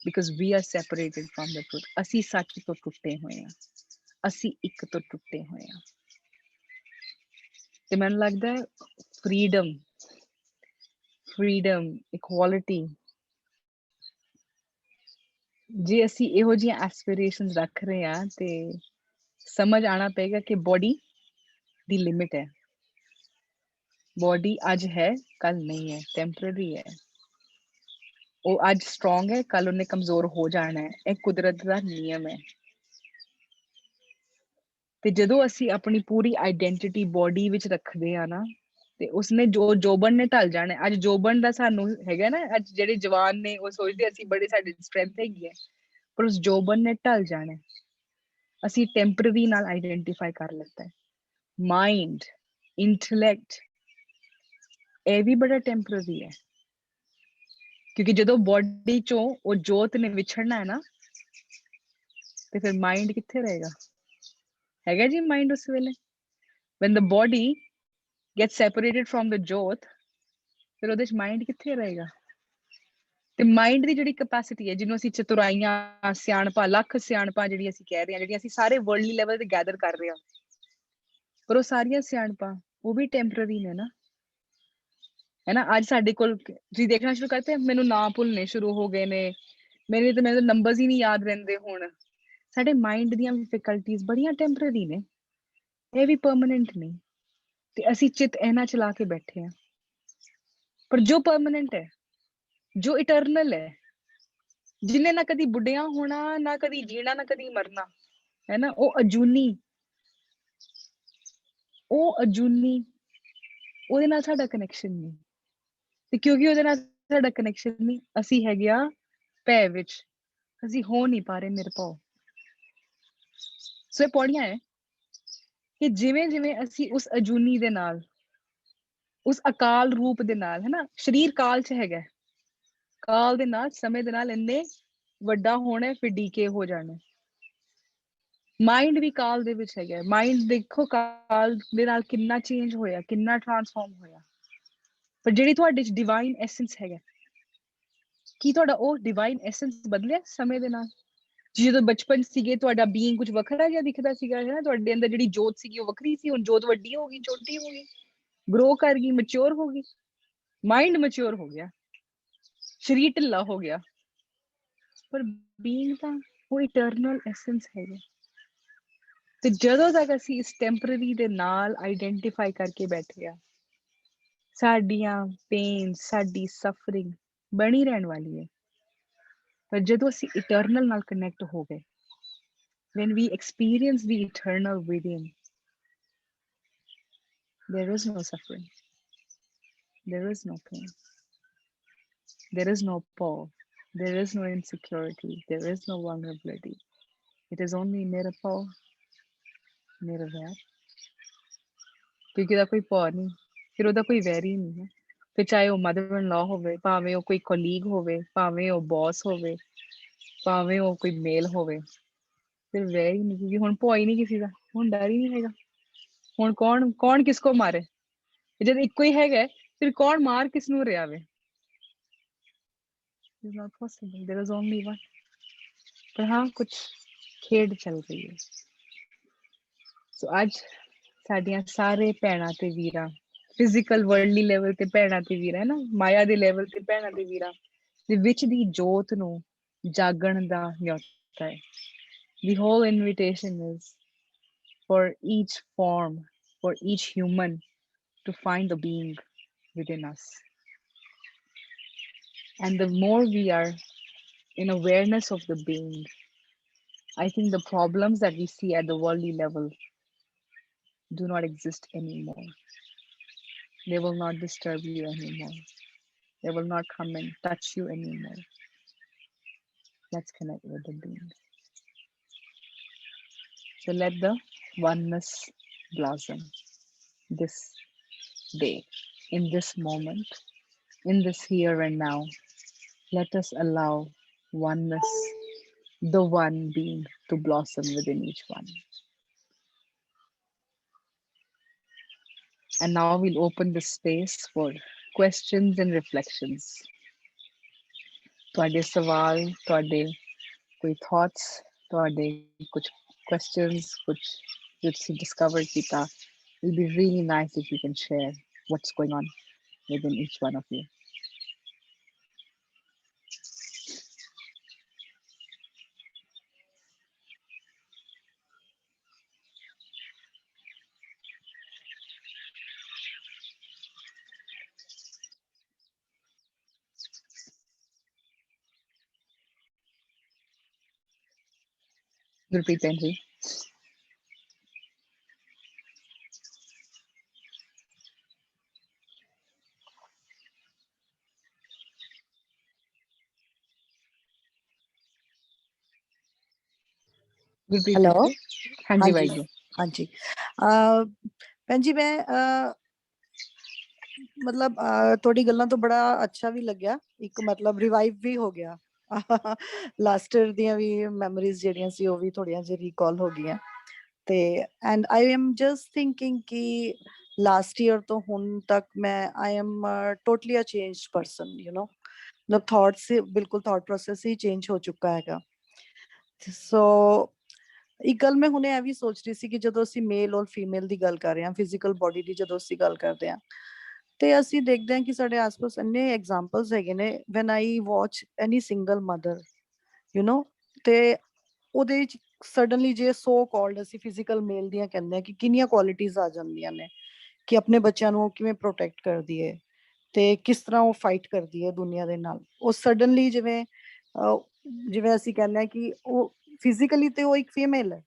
Because we are separated from the truth. ਅਸੀਂ ਸੱਚ ਤੋਂ ਟੁੱਟੇ ਹੋਏ ਹਾਂ, ਅਸੀਂ ਇੱਕ ਤੋਂ ਟੁੱਟੇ ਹੋਏ ਹਾਂ। ਤੇ ਮੈਨੂੰ ਲੱਗਦਾ ਹੈ freedom, equality, ਜੇ ਅਸੀਂ ਇਹੋ ਜਿਹੀਆਂ ਐਸਪੀਰੇਸ਼ਨਸ ਰੱਖ ਰਹੇ ਹਾਂ ਤੇ ਸਮਝ ਆਣਾ ਪਏਗਾ ਕਿ ਬੋਡੀ ਦੀ ਲਿਮਿਟ ਹੈ, ਬੋਡੀ ਅੱਜ ਹੈ ਕੱਲ ਨਹੀਂ ਹੈ, ਟੈਂਪਰੇਰੀ ਹੈ। ਉਹ ਅੱਜ ਸਟਰੋਂਗ ਹੈ, ਕੱਲ ਉਹਨੇ ਕਮਜ਼ੋਰ ਹੋ ਜਾਣਾ ਹੈ। ਇਹ ਕੁਦਰਤ ਦਾ ਨਿਯਮ ਹੈ। ਤੇ ਜਦੋਂ ਅਸੀਂ ਆਪਣੀ ਪੂਰੀ ਆਈਡੈਂਟੀਟੀ ਬੋਡੀ ਵਿੱਚ ਰੱਖਦੇ ਆ ਨਾ, ਤੇ ਉਸਨੇ ਜੋਬਨ ਨੇ ਢਲ ਜਾਣਾ। ਅੱਜ ਜੋਬਨ ਦਾ ਸਾਨੂੰ ਹੈਗਾ ਨਾ, ਅੱਜ ਜਿਹੜੇ ਜਵਾਨ ਨੇ ਉਹ ਸੋਚਦੇ ਅਸੀਂ ਬੜੇ, ਸਾਡੀ ਸਟਰੈਂਥ ਹੈਗੀ ਹੈ, ਪਰ ਉਸ ਜੋਬਨ ਨੇ ਢਲ ਜਾਣਾ। ਅਸੀਂ ਟੈਂਪਰਰੀ ਨਾਲ ਆਈਡੈਂਟੀਫਾਈ ਕਰ ਲਿੱਤਾ ਹੈ। ਮਾਈਂਡ, ਇੰਟੈਲੈਕਟ, ਇਹ ਵੀ ਬੜਾ ਟੈਂਪਰਰੀ ਹੈ, ਕਿਉਂਕਿ ਜਦੋਂ ਬੋਡੀ ਚੋਂ ਉਹ ਜੋਤ ਨੇ ਵਿਛੜਨਾ ਹੈ ਨਾ, ਤੇ ਫਿਰ ਮਾਈਂਡ ਕਿੱਥੇ ਰਹੇਗਾ? ਹੈਗਾ ਜੀ ਮਾਈਂਡ ਉਸ ਵੇਲੇ? when the body gets separated from the jyoth, ਫਿਰ ਉਹਦੇ ਚ ਮਾਈਂਡ ਕਿੱਥੇ ਰਹੇਗਾ? ਤੇ ਮਾਈਂਡ ਦੀ ਜਿਹੜੀ ਕੈਪੈਸਿਟੀ ਹੈ, ਜਿਹਨੂੰ ਅਸੀਂ ਚਤੁਰਾਈਆਂ, ਸਿਆਣਪਾਂ, ਲੱਖ ਸਿਆਣਪਾਂ ਜਿਹੜੀ ਅਸੀਂ ਕਹਿ ਰਹੇ ਹਾਂ, ਜਿਹੜੀਆਂ ਅਸੀਂ ਸਾਰੇ ਵਰਲਡਲੀ ਲੈਵਲ ਤੇ ਗੈਦਰ ਕਰ ਰਹੇ ਹਾਂ, ਪਰ ਉਹ ਸਾਰੀਆਂ ਸਿਆਣਪਾਂ ਉਹ ਵੀ ਟੈਂਪਰਰੀ ਨੇ ਨਾ, ਹੈ ਨਾ। ਅੱਜ ਸਾਡੇ ਕੋਲ ਤੁਸੀਂ ਦੇਖਣਾ ਸ਼ੁਰੂ ਕਰਤੇ, ਮੈਨੂੰ ਨਾਂ ਭੁੱਲਣੇ ਸ਼ੁਰੂ ਹੋ ਗਏ ਨੇ, ਮੇਰੇ ਨੰਬਰਸ ਹੀ ਨਹੀਂ ਯਾਦ ਰਹਿੰਦੇ ਹੁਣ। ਸਾਡੇ ਮਾਈਂਡ ਦੀਆਂ ਫੈਕਲਟੀਜ਼ ਬੜੀਆਂ ਟੈਂਪਰਰੀ ਨੇ, ਇਹ ਵੀ ਪਰਮਾਨੈਂਟ ਨਹੀਂ। ਤੇ ਅਸੀਂ ਚਿੱਤ ਇਹਨਾਂ ਚਲਾ ਕੇ ਬੈਠੇ ਆ। ਪਰ ਜੋ ਪਰਮਾਨੈਂਟ ਹੈ, ਜੋ ਇਟਰਨਲ ਹੈ, ਜਿਹਨੇ ਨਾ ਕਦੀ ਬੁੱਢਿਆਂ ਹੋਣਾ, ਨਾ ਕਦੀ ਜੀਣਾ, ਨਾ ਕਦੀ ਮਰਨਾ, ਹੈ ਨਾ, ਉਹ ਅਜੂਨੀ, ਉਹ ਅਜੂਨੀ, ਉਹਦੇ ਨਾਲ ਸਾਡਾ ਕਨੈਕਸ਼ਨ ਨਹੀਂ। ਤੇ ਕਿਉਂਕਿ ਉਹਦੇ ਨਾਲ ਸਾਡਾ ਕਨੈਕਸ਼ਨ ਨਹੀਂ, ਅਸੀਂ ਹੈਗੇ ਆ ਭੈ ਵਿੱਚ, ਅਸੀਂ ਹੋ ਨਹੀਂ ਪਾ ਰਹੇ ਨਿਰਭਉ। ਸੋ ਇਹ ਪੌੜੀਆਂ ਹੈ ਕਿ ਜਿਵੇਂ ਜਿਵੇਂ ਅਸੀਂ ਉਸ ਅਜੂਨੀ ਦੇ ਨਾਲ, ਉਸ ਅਕਾਲ ਰੂਪ ਦੇ ਨਾਲ, ਹੈ ਨਾ, ਸਰੀਰ ਕਾਲ ਚ ਹੈਗਾ, ਕਾਲ ਦੇ ਨਾਲ, ਸਮੇਂ ਦੇ ਨਾਲ ਇੰਨੇ ਵੱਡਾ ਹੋਣਾ, ਫਿਰ ਡੀਕੇ ਹੋ ਜਾਣਾ। ਮਾਈਂਡ ਵੀ ਕਾਲ ਦੇ ਵਿੱਚ ਹੈਗਾ। ਮਾਈਂਡ ਦੇਖੋ ਕਾਲ ਦੇ ਨਾਲ ਕਿੰਨਾ ਚੇਂਜ ਹੋਇਆ, ਕਿੰਨਾ ਟਰਾਂਸਫਾਰਮ ਹੋਇਆ। ਪਰ ਜਿਹੜੀ ਤੁਹਾਡੇ ਚ ਡਿਵਾਈਨ ਐਸੈਂਸ ਹੈਗਾ, ਕੀ ਤੁਹਾਡਾ ਉਹ ਡਿਵਾਈਨ ਐਸੈਂਸ ਬਦਲਿਆ ਸਮੇਂ ਦੇ ਨਾਲ? ਜਦੋਂ ਬਚਪਨ ਸੀਗੇ, ਤੁਹਾਡਾ ਬੀਇੰਗ ਕੁਝ ਵੱਖਰਾ ਜਿਹਾ ਦਿਖਦਾ ਸੀਗਾ, ਹੈ ਨਾ, ਤੁਹਾਡੇ ਅੰਦਰ ਜਿਹੜੀ ਜੋਤ ਸੀਗੀ ਉਹ ਵੱਖਰੀ ਸੀ, ਹੁਣ ਜੋਤ ਵੱਡੀ ਹੋ ਗਈ, ਛੋਟੀ ਹੋ ਗਈ, ਗਰੋ ਕਰ ਗਈ, ਮੈਚੁਰ ਹੋ ਗਈ, ਮਾਈਂਡ ਮੈਚੁਰ ਹੋ ਗਿਆ, ਸਰੀਰ ਢਿੱਲਾ ਹੋ ਗਿਆ, ਪਰ ਬੀਇੰਗ ਤਾਂ ਉਹ ਇਟਰਨਲ ਐਸੈਂਸ ਹੈਗਾ। ਤੇ ਜਦੋਂ ਤੱਕ ਅਸੀਂ ਇਸ ਟੈਂਪਰਰੀ ਦੇ ਨਾਲ ਆਈਡੈਂਟੀਫਾਈ ਕਰਕੇ ਬੈਠੇ ਆ, ਸਾਡੀਆਂ ਪੇਨ, ਸਾਡੀ ਸਫਰਿੰਗ ਬਣੀ ਰਹਿਣ ਵਾਲੀ ਹੈ। ਪਰ ਜਦੋਂ ਅਸੀਂ ਇਟਰਨਲ ਨਾਲ ਕਨੈਕਟ ਹੋ ਗਏ, when we experience the eternal within, there is no suffering, there is no pain, there is no pain, there is no insecurity, there is no vulnerability. It is only nirapau, nirvair. ਕਿਉਂਕਿ ਉਹਦਾ ਕੋਈ ਭੌ ਨਹੀਂ, ਫਿਰ ਉਹਦਾ ਕੋਈ very ਨਹੀਂ ਹੈ। ਫਿਰ ਚਾਹੇ ਉਹ ਮਦਰ ਇਨ ਲਾ ਹੋਵੇ, ਭਾਵੇਂ ਉਹ ਕੋਈ ਕੋਲੀਗ ਹੋਵੇ, ਭਾਵੇਂ ਉਹ ਬੌਸ ਹੋਵੇ, ਭਾਵੇਂ ਉਹ ਕੋਈ ਮੇਲ ਹੋਵੇ, ਫਿਰ ਵੈਰ ਹੀ ਨਹੀਂ, ਕਿਉਂਕਿ ਹੁਣ ਭੌ ਹੀ ਨਹੀਂ ਕਿਸੇ ਦਾ, ਹੁਣ ਡਰ ਹੀ ਨਹੀਂ ਹੈਗਾ। ਹੁਣ ਕੌਣ ਕਿਸ ਕੋ ਮਾਰੇ? ਜਦ ਇੱਕੋ ਹੀ ਹੈਗਾ, ਫਿਰ ਕੌਣ ਮਾਰ ਕਿਸ ਨੂੰ ਰਿਹਾ ਵੇ? It's not possible. There is only one. ਪਰ ਹਾਂ, ਕੁਛ ਖੇਡ ਚੱਲ ਰਹੀ ਹੈ। ਸੋ ਅੱਜ ਸਾਡੀਆਂ ਸਾਰੇ ਭੈਣਾਂ ਤੇ ਵੀਰਾਂ, ਫਿਜ਼ੀਕਲ ਵਰਲਡਲੀ ਲੈਵਲ ਤੇ ਭੈਣਾਂ ਤੇ ਵੀਰਾਂ, ਹੈ ਨਾ, ਮਾਇਆ ਦੇ ਲੈਵਲ ਤੇ ਭੈਣਾਂ ਤੇ ਵੀਰਾਂ ਦੇ ਵਿੱਚ ਦੀ ਜੋਤ ਨੂੰ ਜਾਗਣ ਦਾ ਨਿਯੋਤਾ ਹੈ। The whole invitation is for each form, for each human to find the being within us. And the more we are in awareness of the being, I think the problems that we see at the worldly level do not exist anymore. They will not disturb you anymore. They will not come and touch you anymore. Let's connect with the being. So let the oneness blossom this day, in this moment, in this here and now. Let us allow oneness, the one being, to blossom within each one. And now we'll open the space for questions and reflections. ਤੁਹਾਡੇ ਸਵਾਲ, ਤੁਹਾਡੇ ਕੋਈ thoughts, ਤੁਹਾਡੇ ਕੁਝ questions, ਕੁਝ ਜੋ ਤੁਸੀਂ discover ਕੀਤਾ, it'll be really nice if you can share what's going on within each one of you. Gurpreet Penji. Gurpreet hello Penji. हाँ हाँ जी जी भाई। हाँ जी ਭੈਣ ਜੀ ਮੈਂ ਮਤਲਬ ਤੁਹਾਡੀ ਗੱਲਾਂ ਤੋਂ ਬੜਾ ਅੱਛਾ ਵੀ ਲੱਗਿਆ, ਇੱਕ ਮਤਲਬ ਰਿਵਾਈਵ ਵੀ ਹੋ ਗਿਆ ਲਾਸਟ ਈਅਰ ਦੀਆਂ ਵੀ ਮੈਮਰੀਜ਼ ਜਿਹੜੀਆਂ ਸੀ ਉਹ ਵੀ ਥੋੜੀਆਂ ਜਿਹੀ ਰੀਕਾਲ ਹੋ ਗਈਆਂ ਤੇ and I am just thinking ਕਿ ਲਾਸਟ ਈਅਰ ਤੋਂ ਹੁਣ ਤੱਕ ਮੈਂ I am totally a changed person you نو ਮਤਲਬ ਥਾਟਸ ਬਿਲਕੁਲ ਥਾਟ ਪ੍ਰੋਸੈਸ ਹੀ ਚੇਂਜ ਹੋ ਚੁੱਕਾ ਹੈਗਾ ਸੋ ਇੱਕ ਗੱਲ ਮੈਂ ਹੁਣੇ ਇਹ ਵੀ ਸੋਚ ਰਹੀ ਸੀ ਕਿ ਜਦੋਂ ਅਸੀਂ ਮੇਲ ਔਰ ਫੀਮੇਲ ਦੀ ਗੱਲ ਕਰ ਰਹੇ ਹਾਂ ਫਿਜ਼ੀਕਲ ਬੋਡੀ ਦੀ ਜਦੋਂ ਅਸੀਂ ਗੱਲ ਕਰਦੇ ਹਾਂ ਤੇ ਅਸੀਂ ਦੇਖਦੇ ਹਾਂ ਕਿ ਸਾਡੇ ਆਸ-ਪਾਸ ਇੰਨੇ ਐਗਜ਼ਾਮਪਲਸ ਹੈਗੇ ਨੇ when I watch any single mother you نو ਤੇ ਉਹਦੇ ਵਿੱਚ ਸਡਨਲੀ ਜੇ ਸੋ ਕਾਲਡ ਅਸੀਂ ਫਿਜ਼ੀਕਲ ਮੇਲ ਦੀਆਂ ਕਹਿੰਦੇ ਆ ਕਿ ਕਿੰਨੀਆਂ ਕੁਆਲਿਟੀਆਂ ਆ ਜਾਂਦੀਆਂ ਨੇ ਕਿ ਆਪਣੇ ਬੱਚਿਆਂ ਨੂੰ ਕਿਵੇਂ ਪ੍ਰੋਟੈਕਟ ਕਰਦੀ ਹੈ ਤੇ ਕਿਸ ਤਰ੍ਹਾਂ ਉਹ ਫਾਈਟ ਕਰਦੀ ਹੈ ਦੁਨੀਆ ਦੇ ਨਾਲ ਉਹ ਸਡਨਲੀ ਜਿਵੇਂ ਜਿਵੇਂ ਅਸੀਂ ਕਹਿੰਦੇ ਆ ਕਿ ਉਹ ਫਿਜ਼ੀਕਲੀ ਤੇ ਉਹ ਇੱਕ ਫੀਮੇਲ ਹੈ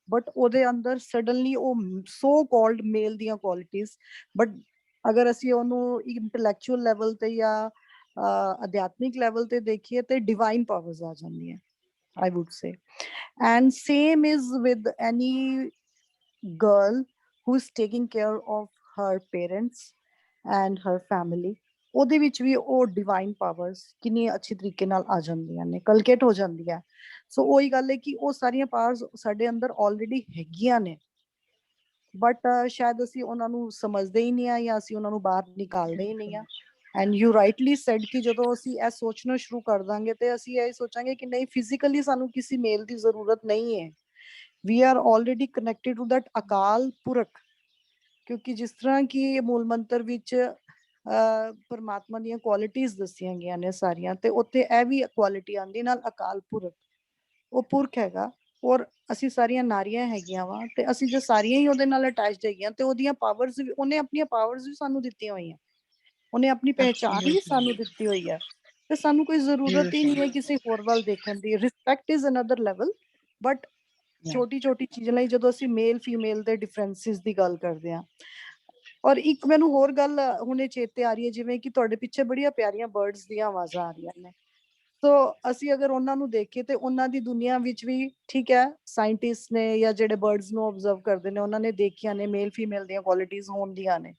ਬਟ ਉਹਦੇ ਅੰਦਰ ਸਡਨਲੀ ਉਹ ਸੋ ਕਾਲਡ ਮੇਲ ਦੀਆਂ ਕੁਆਲਿਟੀਆਂ ਬਟ ਅਗਰ ਅਸੀਂ ਉਹਨੂੰ ਇੰਟੈਲੈਕਚੁਅਲ ਲੈਵਲ ਤੇ ਜਾਂ ਅਧਿਆਤਮਿਕ ਲੈਵਲ ਤੇ ਦੇਖੀਏ ਤੇ ਡਿਵਾਈਨ ਪਾਵਰਸ ਆ ਜਾਂਦੀਆਂ I would say. And same is with any girl who is taking care of her parents and her family. ਉਹਦੇ ਵਿੱਚ ਵੀ ਉਹ ਡਿਵਾਈਨ ਪਾਵਰਸ ਕਿੰਨੀ ਅੱਛੀ ਤਰੀਕੇ ਨਾਲ ਆ ਜਾਂਦੀਆਂ ਨੇ ਕਲਕੇਟ ਹੋ ਜਾਂਦੀਆਂ ਸੋ ਉਹੀ ਗੱਲ ਹੈ ਕਿ ਉਹ ਸਾਰੀਆਂ ਪਾਵਰਸ ਸਾਡੇ ਅੰਦਰ ਆਲਰੇਡੀ ਹੈਗੀਆਂ ਨੇ ਬਟ ਸ਼ਾਇਦ ਅਸੀਂ ਉਹਨਾਂ ਨੂੰ ਸਮਝਦੇ ਹੀ ਨਹੀਂ ਆ ਜਾਂ ਅਸੀਂ ਉਹਨਾਂ ਨੂੰ ਬਾਹਰ ਨਿਕਾਲਦੇ ਹੀ ਨਹੀਂ ਆ ਐਂਡ ਯੂ ਰਾਈਟਲੀ ਸੈਡ ਕਿ ਜਦੋਂ ਅਸੀਂ ਇਹ ਸੋਚਣਾ ਸ਼ੁਰੂ ਕਰ ਦਾਂਗੇ ਤੇ ਅਸੀਂ ਇਹ ਸੋਚਾਂਗੇ ਕਿ ਨਹੀਂ ਫਿਜ਼ੀਕਲੀ ਸਾਨੂੰ ਕਿਸੇ ਮੇਲ ਦੀ ਜ਼ਰੂਰਤ ਨਹੀਂ ਹੈ we are already connected to that Akal Purakh ਕਿਉਂਕਿ ਜਿਸ ਤਰ੍ਹਾਂ ਕਿ ਮੂਲ ਮੰਤਰ ਵਿੱਚ ਪਰਮਾਤਮਾ ਦੀਆਂ ਕੁਆਲਿਟੀਆਂ ਦੱਸੀਆਂ ਗਈਆਂ ਨੇ ਸਾਰੀਆਂ ਤੇ ਉੱਥੇ ਇਹ ਵੀ ਕੁਆਲਿਟੀ ਆਉਂਦੀ ਨਾਲ ਅਕਾਲ ਪੁਰਖ ਉਹ ਪੁਰਖ ਹੈਗਾ ਔਰ ਅਸੀਂ ਸਾਰੀਆਂ ਨਾਰੀਆਂ ਹੈਗੀਆਂ ਵਾ ਤੇ ਅਸੀਂ ਜੇ ਸਾਰੀਆਂ ਹੀ ਉਹਦੇ ਨਾਲ ਅਟੈਚਡ ਹੈਗੀਆਂ ਤੇ ਉਹਦੀਆਂ ਪਾਵਰਸ ਵੀ ਉਹਨੇ ਆਪਣੀਆਂ ਪਾਵਰਸ ਵੀ ਸਾਨੂੰ ਦਿੱਤੀਆਂ ਹੋਈਆਂ ਉਹਨੇ ਆਪਣੀ ਪਹਿਚਾਨ ਵੀ ਸਾਨੂੰ ਦਿੱਤੀ ਹੋਈ ਹੈ ਤੇ ਸਾਨੂੰ ਕੋਈ ਜ਼ਰੂਰਤ ਹੀ ਨਹੀਂ ਹੈ ਕਿਸੇ ਹੋਰ ਵੱਲ ਦੇਖਣ ਦੀ respect is another level but ਛੋਟੀ ਛੋਟੀ ਚੀਜ਼ਾਂ ਲਈ ਜਦੋਂ ਅਸੀਂ ਮੇਲ ਫੀਮੇਲ ਦੇ ਡਿਫਰੈਂਸਿਸ ਦੀ ਗੱਲ ਕਰਦੇ ਹਾਂ ਔਰ ਇੱਕ ਮੈਨੂੰ ਹੋਰ ਗੱਲ ਹੁਣੇ ਚੇਤੇ ਆ ਰਹੀ ਹੈ ਜਿਵੇਂ ਕਿ ਤੁਹਾਡੇ ਪਿੱਛੇ ਬੜੀਆਂ ਪਿਆਰੀਆਂ ਬਰਡਸ ਦੀਆਂ ਆਵਾਜ਼ਾਂ ਆ ਰਹੀਆਂ ਨੇ ਸੋ ਅਸੀਂ ਅਗਰ ਉਹਨਾਂ ਨੂੰ ਦੇਖੀਏ ਤੇ ਉਹਨਾਂ ਦੀ ਦੁਨੀਆ ਵਿੱਚ ਵੀ ਠੀਕ ਹੈ ਸਾਇੰਟਿਸਟ ਨੇ ਜਾਂ ਜਿਹੜੇ ਬਰਡਸ ਨੂੰ ਆਬਜ਼ਰਵ ਕਰਦੇ ਨੇ ਉਹਨਾਂ ਨੇ ਦੇਖਿਆ ਨੇ ਮੇਲ ਫੀਮੇਲ ਦੀਆਂ ਕੁਆਲਿਟੀਆਂ ਹੁੰਦੀਆਂ ਨੇ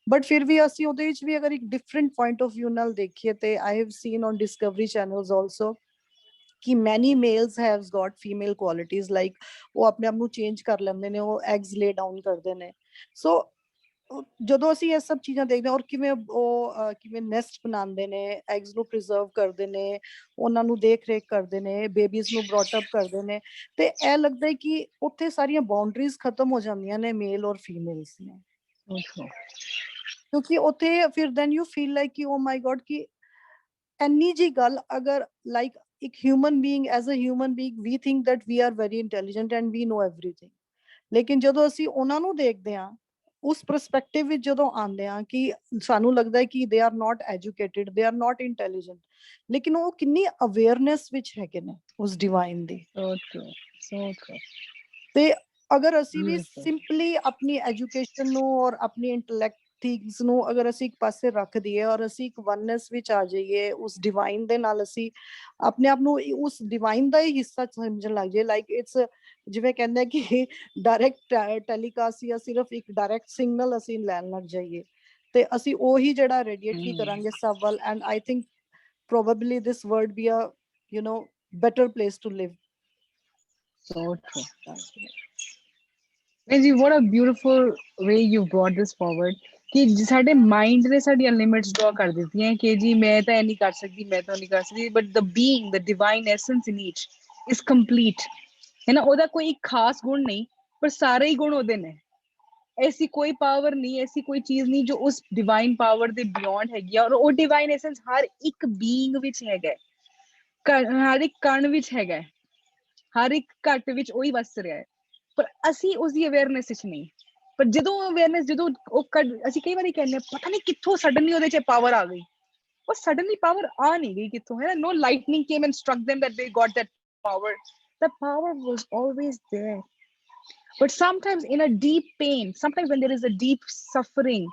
ਬਟ ਫਿਰ ਵੀ ਅਸੀਂ ਉਹਦੇ ਵਿੱਚ ਵੀ ਅਗਰ ਇੱਕ ਡਿਫਰੈਂਟ ਪੁਆਇੰਟ ਆਫ ਵਿਊ ਨਾਲ ਦੇਖੀਏ ਤੇ I have seen on Discovery channels also ਕਿ ਮੈਨੀ ਮੇਲਸ ਹੈਵਸ ਗॉट ਫੀਮੇਲ ਕੁਆਲਿਟੀਆਂ ਲਾਈਕ ਉਹ ਆਪਣੇ ਆਪ ਨੂੰ ਚੇਂਜ ਕਰ ਲੈਂਦੇ ਨੇ ਉਹ ਐਗਸ ਲੇ ਡਾਊਨ ਕਰਦੇ ਨੇ ਸੋ ਜਦੋਂ ਅਸੀਂ ਇਹ ਸਭ ਚੀਜ਼ਾਂ ਦੇਖਦੇ ਹਾਂ ਔਰ ਕਿਵੇਂ ਉਹ ਕਿਵੇਂ ਨੈਸਟ ਬਣਾਉਂਦੇ ਨੇ ਐਗਸ ਨੂੰ ਪ੍ਰੀਜ਼ਰਵ ਕਰਦੇ ਨੇ ਉਹਨਾਂ ਨੂੰ ਦੇਖ ਰੇਖ ਕਰਦੇ ਨੇ ਬੇਬੀਜ਼ ਨੂੰ ਬ੍ਰੌਟ ਅਪ ਕਰਦੇ ਨੇ ਤੇ ਇਹ ਲੱਗਦਾ ਹੈ ਕਿ ਉੱਥੇ ਸਾਰੀਆਂ ਬਾਉਂਡਰੀਜ਼ ਖਤਮ ਹੋ ਜਾਂਦੀਆਂ ਨੇ ਮੇਲ ਔਰ ਫੀਮੇਲਸ ਨੇ ਕਿਉਂਕਿ ਉੱਥੇ ਫਿਰ ਦੈਨ ਯੂ ਫੀਲ ਲਾਈਕ ਕਿ ਓ ਮਾਈ ਗॉड ਕਿ ਇੰਨੀ ਜੀ ਗੱਲ ਅਗਰ ਲਾਈਕ ਇੱਕ human being as a human being we think that we are very intelligent and we know everything ਲੇਕਿਨ ਜਦੋਂ ਅਸੀਂ ਉਹਨਾਂ ਨੂੰ ਦੇਖਦੇ ਹਾਂ ਉਸ ਪਰਸਪੈਕਟਿਵ ਵਿੱਚ ਜਦੋਂ ਆਉਂਦੇ ਆ ਕਿ ਸਾਨੂੰ ਲੱਗਦਾ ਹੈ ਕਿ they are not educated they are not intelligent ਲੇਕਿਨ ਉਹ ਕਿੰਨੀ ਅਵੇਅਰਨੈਸ ਵਿੱਚ ਹੈਗੇ ਨੇ ਉਸ ਡਿਵਾਈਨ ਦੀ ਤੇ ਅਗਰ ਅਸੀਂ ਵੀ ਸਿੰਪਲੀ ਆਪਣੀ ਐਜੂਕੇਸ਼ਨ ਨੂੰ ਔਰ ਆਪਣੀ ਇੰਟੈਲੈਕਟ ਥਿੰਗਸ ਨੂੰ ਅਗਰ ਅਸੀਂ ਇੱਕ ਪਾਸੇ ਰੱਖ ਦਈਏ ਔਰ ਅਸੀਂ ਇੱਕ ਵਨਨੈਸ ਵਿੱਚ ਆ ਜਾਈਏ ਉਸ ਡਿਵਾਈਨ ਦੇ ਨਾਲ ਅਸੀਂ ਆਪਣੇ ਆਪ ਨੂੰ ਉਸ ਡਿਵਾਈਨ ਦਾ ਹੀ ਹਿੱਸਾ ਸਮਝਣ ਲੱਗ ਜਾਈਏ ਲਾਈਕ ਇਟਸ ਜਿਵੇਂ ਕਹਿੰਦੇ ਆ ਕਿ ਡਾਇਰੈਕਟ ਟੈਲੀਕਾਸਟ ਜਾਂ ਸਿਰਫ ਇੱਕ ਡਾਇਰੈਕਟ ਸਿਗਨਲ ਅਸੀਂ ਲੈਣ ਲੱਗ ਜਾਈਏ ਤੇ ਅਸੀਂ ਉਹੀ ਜਿਹੜਾ ਰੇਡੀਏਟ ਵੀ ਕਰਾਂਗੇ ਸਭ ਵੱਲ and I think probably this world be a better place to live. So true. ਜੀ what a beautiful way you brought this forward ਕਿ ਸਾਡੇ ਮਾਈਂਡ ਨੇ ਸਾਡੀਆਂ ਲਿਮਿਟਸ ਡਰਾ ਕਰ ਦਿੱਤੀਆਂ ਕਿ ਜੀ ਮੈਂ ਤਾਂ ਇਹ ਨਹੀਂ ਕਰ ਸਕਦੀ ਮੈਂ ਤਾਂ ਨਹੀਂ ਕਰ ਸਕਦੀ but the being the divine essence in each is complete ਹੈ ਨਾ ਉਹਦਾ ਕੋਈ ਇੱਕ ਖਾਸ ਗੁਣ ਨਹੀਂ ਪਰ ਸਾਰੇ ਹੀ ਗੁਣ ਉਹਦੇ ਨੇ ਐਸੀ ਕੋਈ ਪਾਵਰ ਨਹੀਂ ਐਸੀ ਕੋਈ ਚੀਜ਼ ਨਹੀਂ ਜੋ ਉਸ ਡਿਵਾਈਨ ਪਾਵਰ ਦੇ ਬਿਯੋਂਡ ਹੈਗੀ ਆ ਔਰ ਉਹ ਡਿਵਾਈਨ ਐਸੈਂਸ ਹਰ ਇੱਕ ਬੀਇੰਗ ਵਿੱਚ ਹੈਗਾ ਹਰ ਇੱਕ ਕਣ ਵਿੱਚ ਹੈਗਾ ਹਰ ਇੱਕ ਘਟ ਵਿੱਚ ਉਹੀ ਵਸ ਰਿਹਾ ਹੈ ਪਰ ਅਸੀਂ ਉਸਦੀ ਅਵੇਅਰਨੈਸ ਵਿੱਚ ਨਹੀਂ ਪਰ ਜਦੋਂ ਅਵੇਅਰਨੈਸ ਜਦੋਂ ਉਹ ਅਸੀਂ ਕਈ ਵਾਰੀ ਕਹਿੰਦੇ ਪਤਾ ਨਹੀਂ ਕਿੱਥੋਂ ਸਡਨਲੀ ਉਹਦੇ 'ਚ ਪਾਵਰ ਆ ਗਈ ਉਹ ਸਡਨਲੀ ਪਾਵਰ ਆ ਨਹੀਂ ਗਈ ਕਿੱਥੋਂ ਹੈ ਨਾ no lightning came and struck them that they got that power The power was always there. But sometimes in a deep pain, sometimes when there is a deep suffering,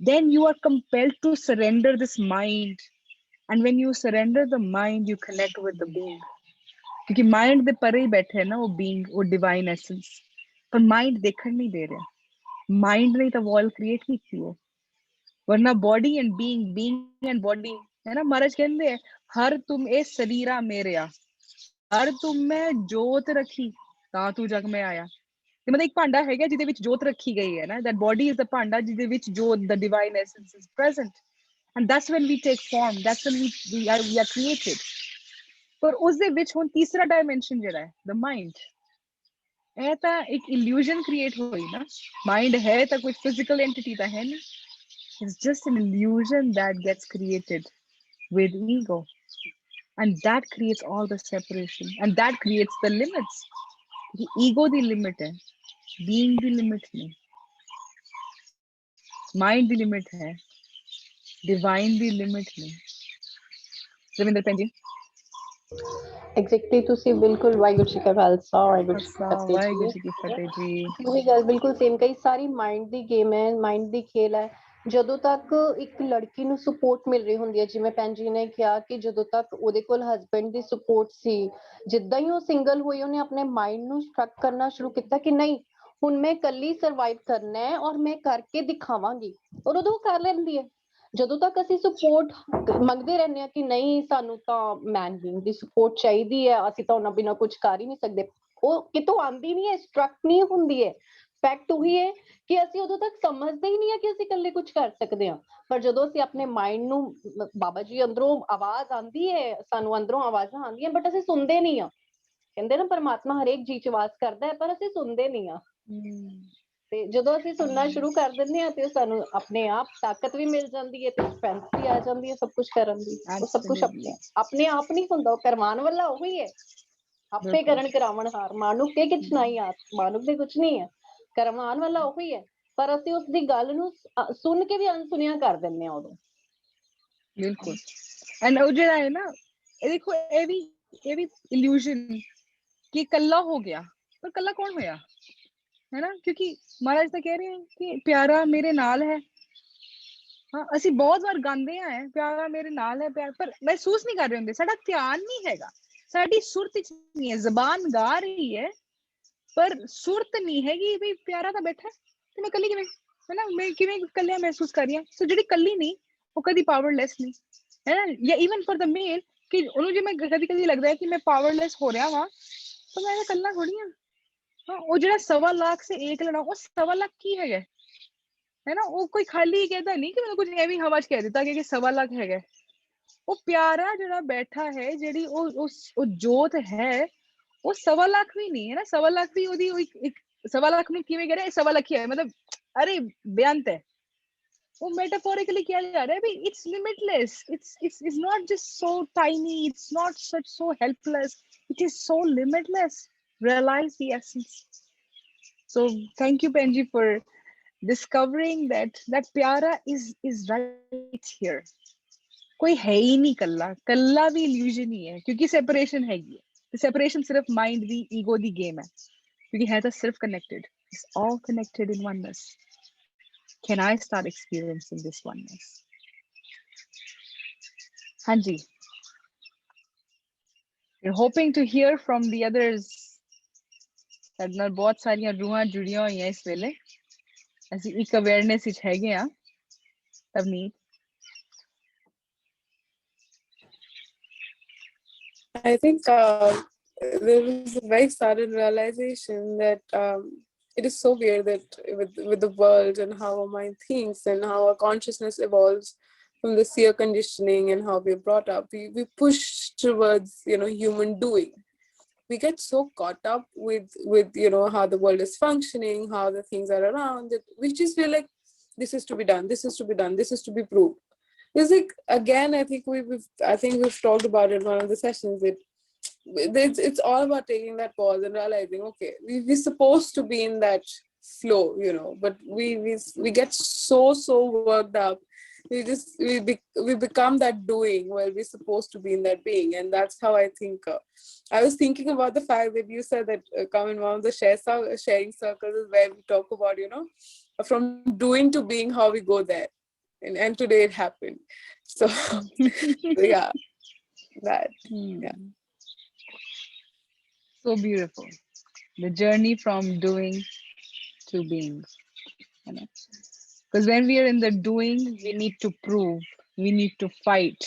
then you are compelled to surrender this mind. And when you surrender the mind, you connect with the being. क्योंकि mind they परे ही बैठे है ना वो being, वो divine essence, पर mind देखण नहीं दे रहा. माइंड ने तो वॉल क्रिएट की थी वो, वरना body and being, being and body है ना. महाराज कहते हैं हर तुम ए शरीरा मेरेया, हर तुम में जोत रखी ਤਾਂ ਤੂੰ ਜਗ में आया. ਤੇ ਮਤਲਬ ਇੱਕ ਭਾਂਡਾ ਹੈਗਾ ਜਿਹਦੇ ਵਿੱਚ ਜੋਤ ਰੱਖੀ ਗਈ ਹੈ ਨਾ, that body is the ਭਾਂਡਾ ਜਿਹਦੇ ਵਿੱਚ ਜੋਤ, the divine essence is present, and that's when we take form, that's when we are created. ਪਰ ਉਸ ਦੇ ਵਿੱਚ ਹੁਣ ਤੀਸਰਾ ਡਾਇਮੈਂਸ਼ਨ ਜਿਹੜਾ ਹੈ the mind, ਇਹ ਤਾਂ ਇੱਕ illusion create ਹੋਈ ਨਾ. mind ਹੈ ਤਾਂ ਕੋਈ physical entity ਤਾਂ ਹੈ ਨਹੀਂ. It's just an illusion that gets created with ego, and that creates all the separation, and that creates the limits. The ego the limit है, being the limit नहीं, mind the limit है, divine the limit नहीं. रविंदर भैन जी. Exactly, ਤੁਸੀਂ ਬਿਲਕੁਲ ਵਾਹਿਗੁਰੂ ਜੀ ਕਾ ਖਾਲਸਾ ਵਾਹਿਗੁਰੂ ਜੀ ਕੀ ਫਤਿਹ ਵਾਹਿਗੁਰੂ ਜੀ ਕੀ ਫਤਿਹ ਜੀ. ਉਹੀ ਗੱਲ ਬਿਲਕੁਲ ਸੇਮ ਕਹੀ. ਸਾਰੀ ਮਾਈਂਡ ਦੀ ਗੇਮ ਹੈ, ਮਾਈਂਡ ਦੀ ਖੇਲ ਹੈ. ਜਦੋਂ ਤੱਕ ਇੱਕ ਲੜਕੀ ਨੂੰ ਸਪੋਰਟ ਮਿਲ ਰਹੀ ਹੁੰਦੀ ਹੈ, ਜਿਵੇਂ ਭੈਣ ਜੀ ਨੇ ਕਿਹਾ ਕਿ ਜਦੋਂ ਤੱਕ ਉਹਦੇ ਕੋਲ ਹਸਬੈਂਡ ਦੀ ਸਪੋਰਟ ਸੀ, ਜਿੱਦਾਂ ਹੀ ਉਹ ਸਿੰਗਲ ਹੋਈ ਉਹਨੇ ਆਪਣੇ ਮਾਈਂਡ ਨੂੰ ਸਟਰਕ ਕਰਨਾ ਸ਼ੁਰੂ ਕੀਤਾ ਕਿ ਨਹੀਂ ਹੁਣ ਮੈਂ ਇਕੱਲੀ ਸਰਵਾਈਵ ਕਰਨਾ ਹੈ ਔਰ ਮੈਂ ਕਰਕੇ ਦਿਖਾਵਾਂਗੀ, ਔਰ ਉਦੋਂ ਕਰ ਲੈਂਦੀ ਹੈ. ਜਦੋਂ ਤੱਕ ਅਸੀਂ ਸਪੋਰਟ ਮੰਗਦੇ ਰਹਿੰਦੇ ਹਾਂ ਕਿ ਨਹੀਂ ਸਾਨੂੰ ਤਾਂ ਮੈਨ ਬੀਇੰਗ ਦੀ ਸਪੋਰਟ ਚਾਹੀਦੀ ਹੈ, ਅਸੀਂ ਤਾਂ ਉਹਨਾਂ ਬਿਨਾਂ ਕੁਝ ਕਰ ਹੀ ਨਹੀਂ ਸਕਦੇ, ਉਹ ਕਿਤੋਂ ਆਉਂਦੀ ਨਹੀਂ ਹੈ, ਸਟਰਕ ਨਹੀਂ ਹੁੰਦੀ ਹੈ. ਫੈਕਟ ਉਹੀ ਹੈ ਕਿ ਅਸੀਂ ਉਦੋਂ ਤੱਕ ਸਮਝਦੇ ਹੀ ਨਹੀਂ ਹੈ ਕਿ ਅਸੀਂ ਇਕੱਲੇ ਕੁਝ ਕਰ ਸਕਦੇ ਹਾਂ. ਪਰ ਜਦੋਂ ਅਸੀਂ ਆਪਣੇ ਮਾਈਂਡ ਨੂੰ, ਬਾਬਾ ਜੀ ਅੰਦਰੋਂ ਆਵਾਜ਼ ਆਉਂਦੀ ਹੈ, ਸਾਨੂੰ ਅੰਦਰੋਂ ਆਵਾਜ਼ਾਂ ਆਉਂਦੀਆਂ ਬਟ ਅਸੀਂ ਸੁਣਦੇ ਨਹੀਂ ਹਾਂ. ਕਹਿੰਦੇ ਨਾ ਪਰਮਾਤਮਾ ਹਰੇਕ ਜੀ ਚ ਆਵਾਜ਼ ਕਰਦਾ ਹੈ ਪਰ ਅਸੀਂ ਸੁਣਦੇ ਨਹੀਂ ਹਾਂ. ਤੇ ਜਦੋਂ ਅਸੀਂ ਸੁਣਨਾ ਸ਼ੁਰੂ ਕਰ ਦਿੰਦੇ ਹਾਂ ਤੇ ਸਾਨੂੰ ਆਪਣੇ ਆਪ ਤਾਕਤ ਵੀ ਮਿਲ ਜਾਂਦੀ ਹੈ ਤੇ ਸਟਰੈਂਥ ਵੀ ਆ ਜਾਂਦੀ ਹੈ ਸਭ ਕੁਝ ਕਰਨ ਦੀ. ਉਹ ਸਭ ਕੁਝ ਆਪਣੇ ਆਪ ਨਹੀਂ ਹੁੰਦਾ, ਉਹ ਕਰਵਾਉਣ ਵਾਲਾ ਉਹੀ ਹੈ. ਆਪੇ ਕਰਨ ਕਰਾਵਣ ਹਾਰ, ਮਾਨੁਖ ਕੇ ਕਿਛ ਨਹੀਂ ਆਤ, ਮਾਨੁਖ ਦੇ ਕੁਝ ਨਹੀਂ ਹੈ, ਕਰਵਾਉਣ ਵਾਲਾ ਉਹੀ ਹੈ. ਪਰ ਅਸੀਂ ਉਸ ਦੀ ਗੱਲ ਨੂੰ ਸੁਣ ਕੇ ਵੀ ਅਣਸੁਣਿਆ ਕਰ ਦਿੰਦੇ ਹਾਂ ਉਦੋਂ. ਬਿਲਕੁਲ. ਐਂਡ ਉਹ ਜਿਹੜਾ ਹੈ ਨਾ, ਇਹ ਦੇਖੋ ਇਹ ਵੀ ਇਲੂਜ਼ਨ ਕਿ ਕੱਲਾ ਹੋ ਗਿਆ, ਪਰ ਕੱਲਾ ਕੌਣ ਹੋਇਆ है ना. क्योंकि महाराज तो कह रहे हैं कि प्यारा मेरे नाल है. हाँ, ਅਸੀਂ ਬਹੁਤ ਵਾਰ ਗਾਉਂਦੇ ਆ ਪਿਆਰਾ ਮੇਰੇ ਨਾਲ ਹੈ, ਪਿਆਰ, ਪਰ ਮਹਿਸੂਸ ਨਹੀਂ ਕਰ ਰਹੇ ਹੁੰਦੇ, ਸਾਡਾ ਧਿਆਨ ਨਹੀਂ ਹੈਗਾ, ਸਾਡੀ ਸੁਰਤ ਚ ਨਹੀਂ ਹੈ. ਜ਼ਬਾਨ ਗਾ ਰਹੀ ਹੈ ਪਰ ਸੁਰਤ ਨਹੀਂ ਹੈਗੀ ਵੀ ਪਿਆਰਾ ਤਾਂ ਬੈਠਾ ਤੇ ਮੈਂ ਕੱਲੀ ਕਿਵੇਂ, ਹੈ ਨਾ, ਮੈਂ ਕਿਵੇਂ ਕੱਲਿਆ ਮਹਿਸੂਸ ਕਰ ਰਹੀ ਹਾਂ. ਸੋ ਜਿਹੜੀ ਕੱਲੀ ਨਹੀਂ ਉਹ ਕਦੀ ਪਾਵਰਲੈਸ ਨਹੀਂ ਹੈ ਨਾ. ਜਾਂ ਈਵਨ ਫॉर द ਮੇਲ ਕਿ ਉਹਨੂੰ ਜੇ ਮੈਂ ਕਦੀ ਲੱਗਦਾ ਹੈ ਕਿ ਮੈਂ ਪਾਵਰਲੈਸ ਹੋ ਰਿਹਾ ਵਾਂ ਤਾਂ ਮੈਂ ਕੱਲਾ ਥੋੜੀ ਹਾਂ. हाँ, वो जो 1.25 लाख से 1 लड़ा, वो 1.25 लाख की है ना. वो कोई खाली कहता नहीं कि मैंने कुछ एवं हवा च कह दिता कि 1.25 लाख है. वो प्यारा जो बैठा है, जेडी वो जोत है, वो 1.25 लाख भी नहीं है ना. 1.25 लाख भी ओदी 1.25 लाख में किवें कह रहे 1.25 लाख ही है, मतलब अरे बेअंत है. वो मेटाफोरिकली किया जा रहा है भाई, it's limitless, it's not just so tiny, it's not such so helpless, it is so limitless. Realize the essence. So thank you Benji for discovering that pyara is right here. कोई है ही नहीं कल्ला, कल्ला भी illusion ही है क्योंकि separation है ये. The separation सिर्फ mind दी ego दी game है क्योंकि है तो सिर्फ connected. It's all connected in oneness. Can I start experiencing this oneness? हाँ जी. We're hoping to hear from the others. ਸਾਡੇ ਨਾਲ ਬਹੁਤ ਸਾਰੀਆਂ ਰੂਹਾਂ ਜੁੜੀਆਂ ਹੋਈਆਂ ਇਸ ਵੇਲੇ, ਅਸੀਂ ਇੱਕ ਅਵੇਅਰਨੈਸ ਵਿੱਚ ਹੈਗੇ ਆ. ਤਵਨੀਤ. I think there was a very sudden realization that it is so weird that with the world and how our mind thinks and how our consciousness evolves from the seer conditioning and how we're brought up, we push towards human doing. We get so caught up with how the world is functioning, how the things are around, that we just feel like this is to be done, this is to be done, this is to be proved. It's like, again, I think we've talked about it in one of the sessions, that it's all about taking that pause and realizing, okay, we're supposed to be in that flow, but we get so worked up we become that doing while we're supposed to be in that being. And that's how I think I was thinking about the fact that you said that come in one of the sharing circles is where we talk about, you know, from doing to being, how we go there. And today it happened. So yeah, that. Yeah. So beautiful. The journey from doing to being. Because when we are in the doing, we need to prove, we need to fight.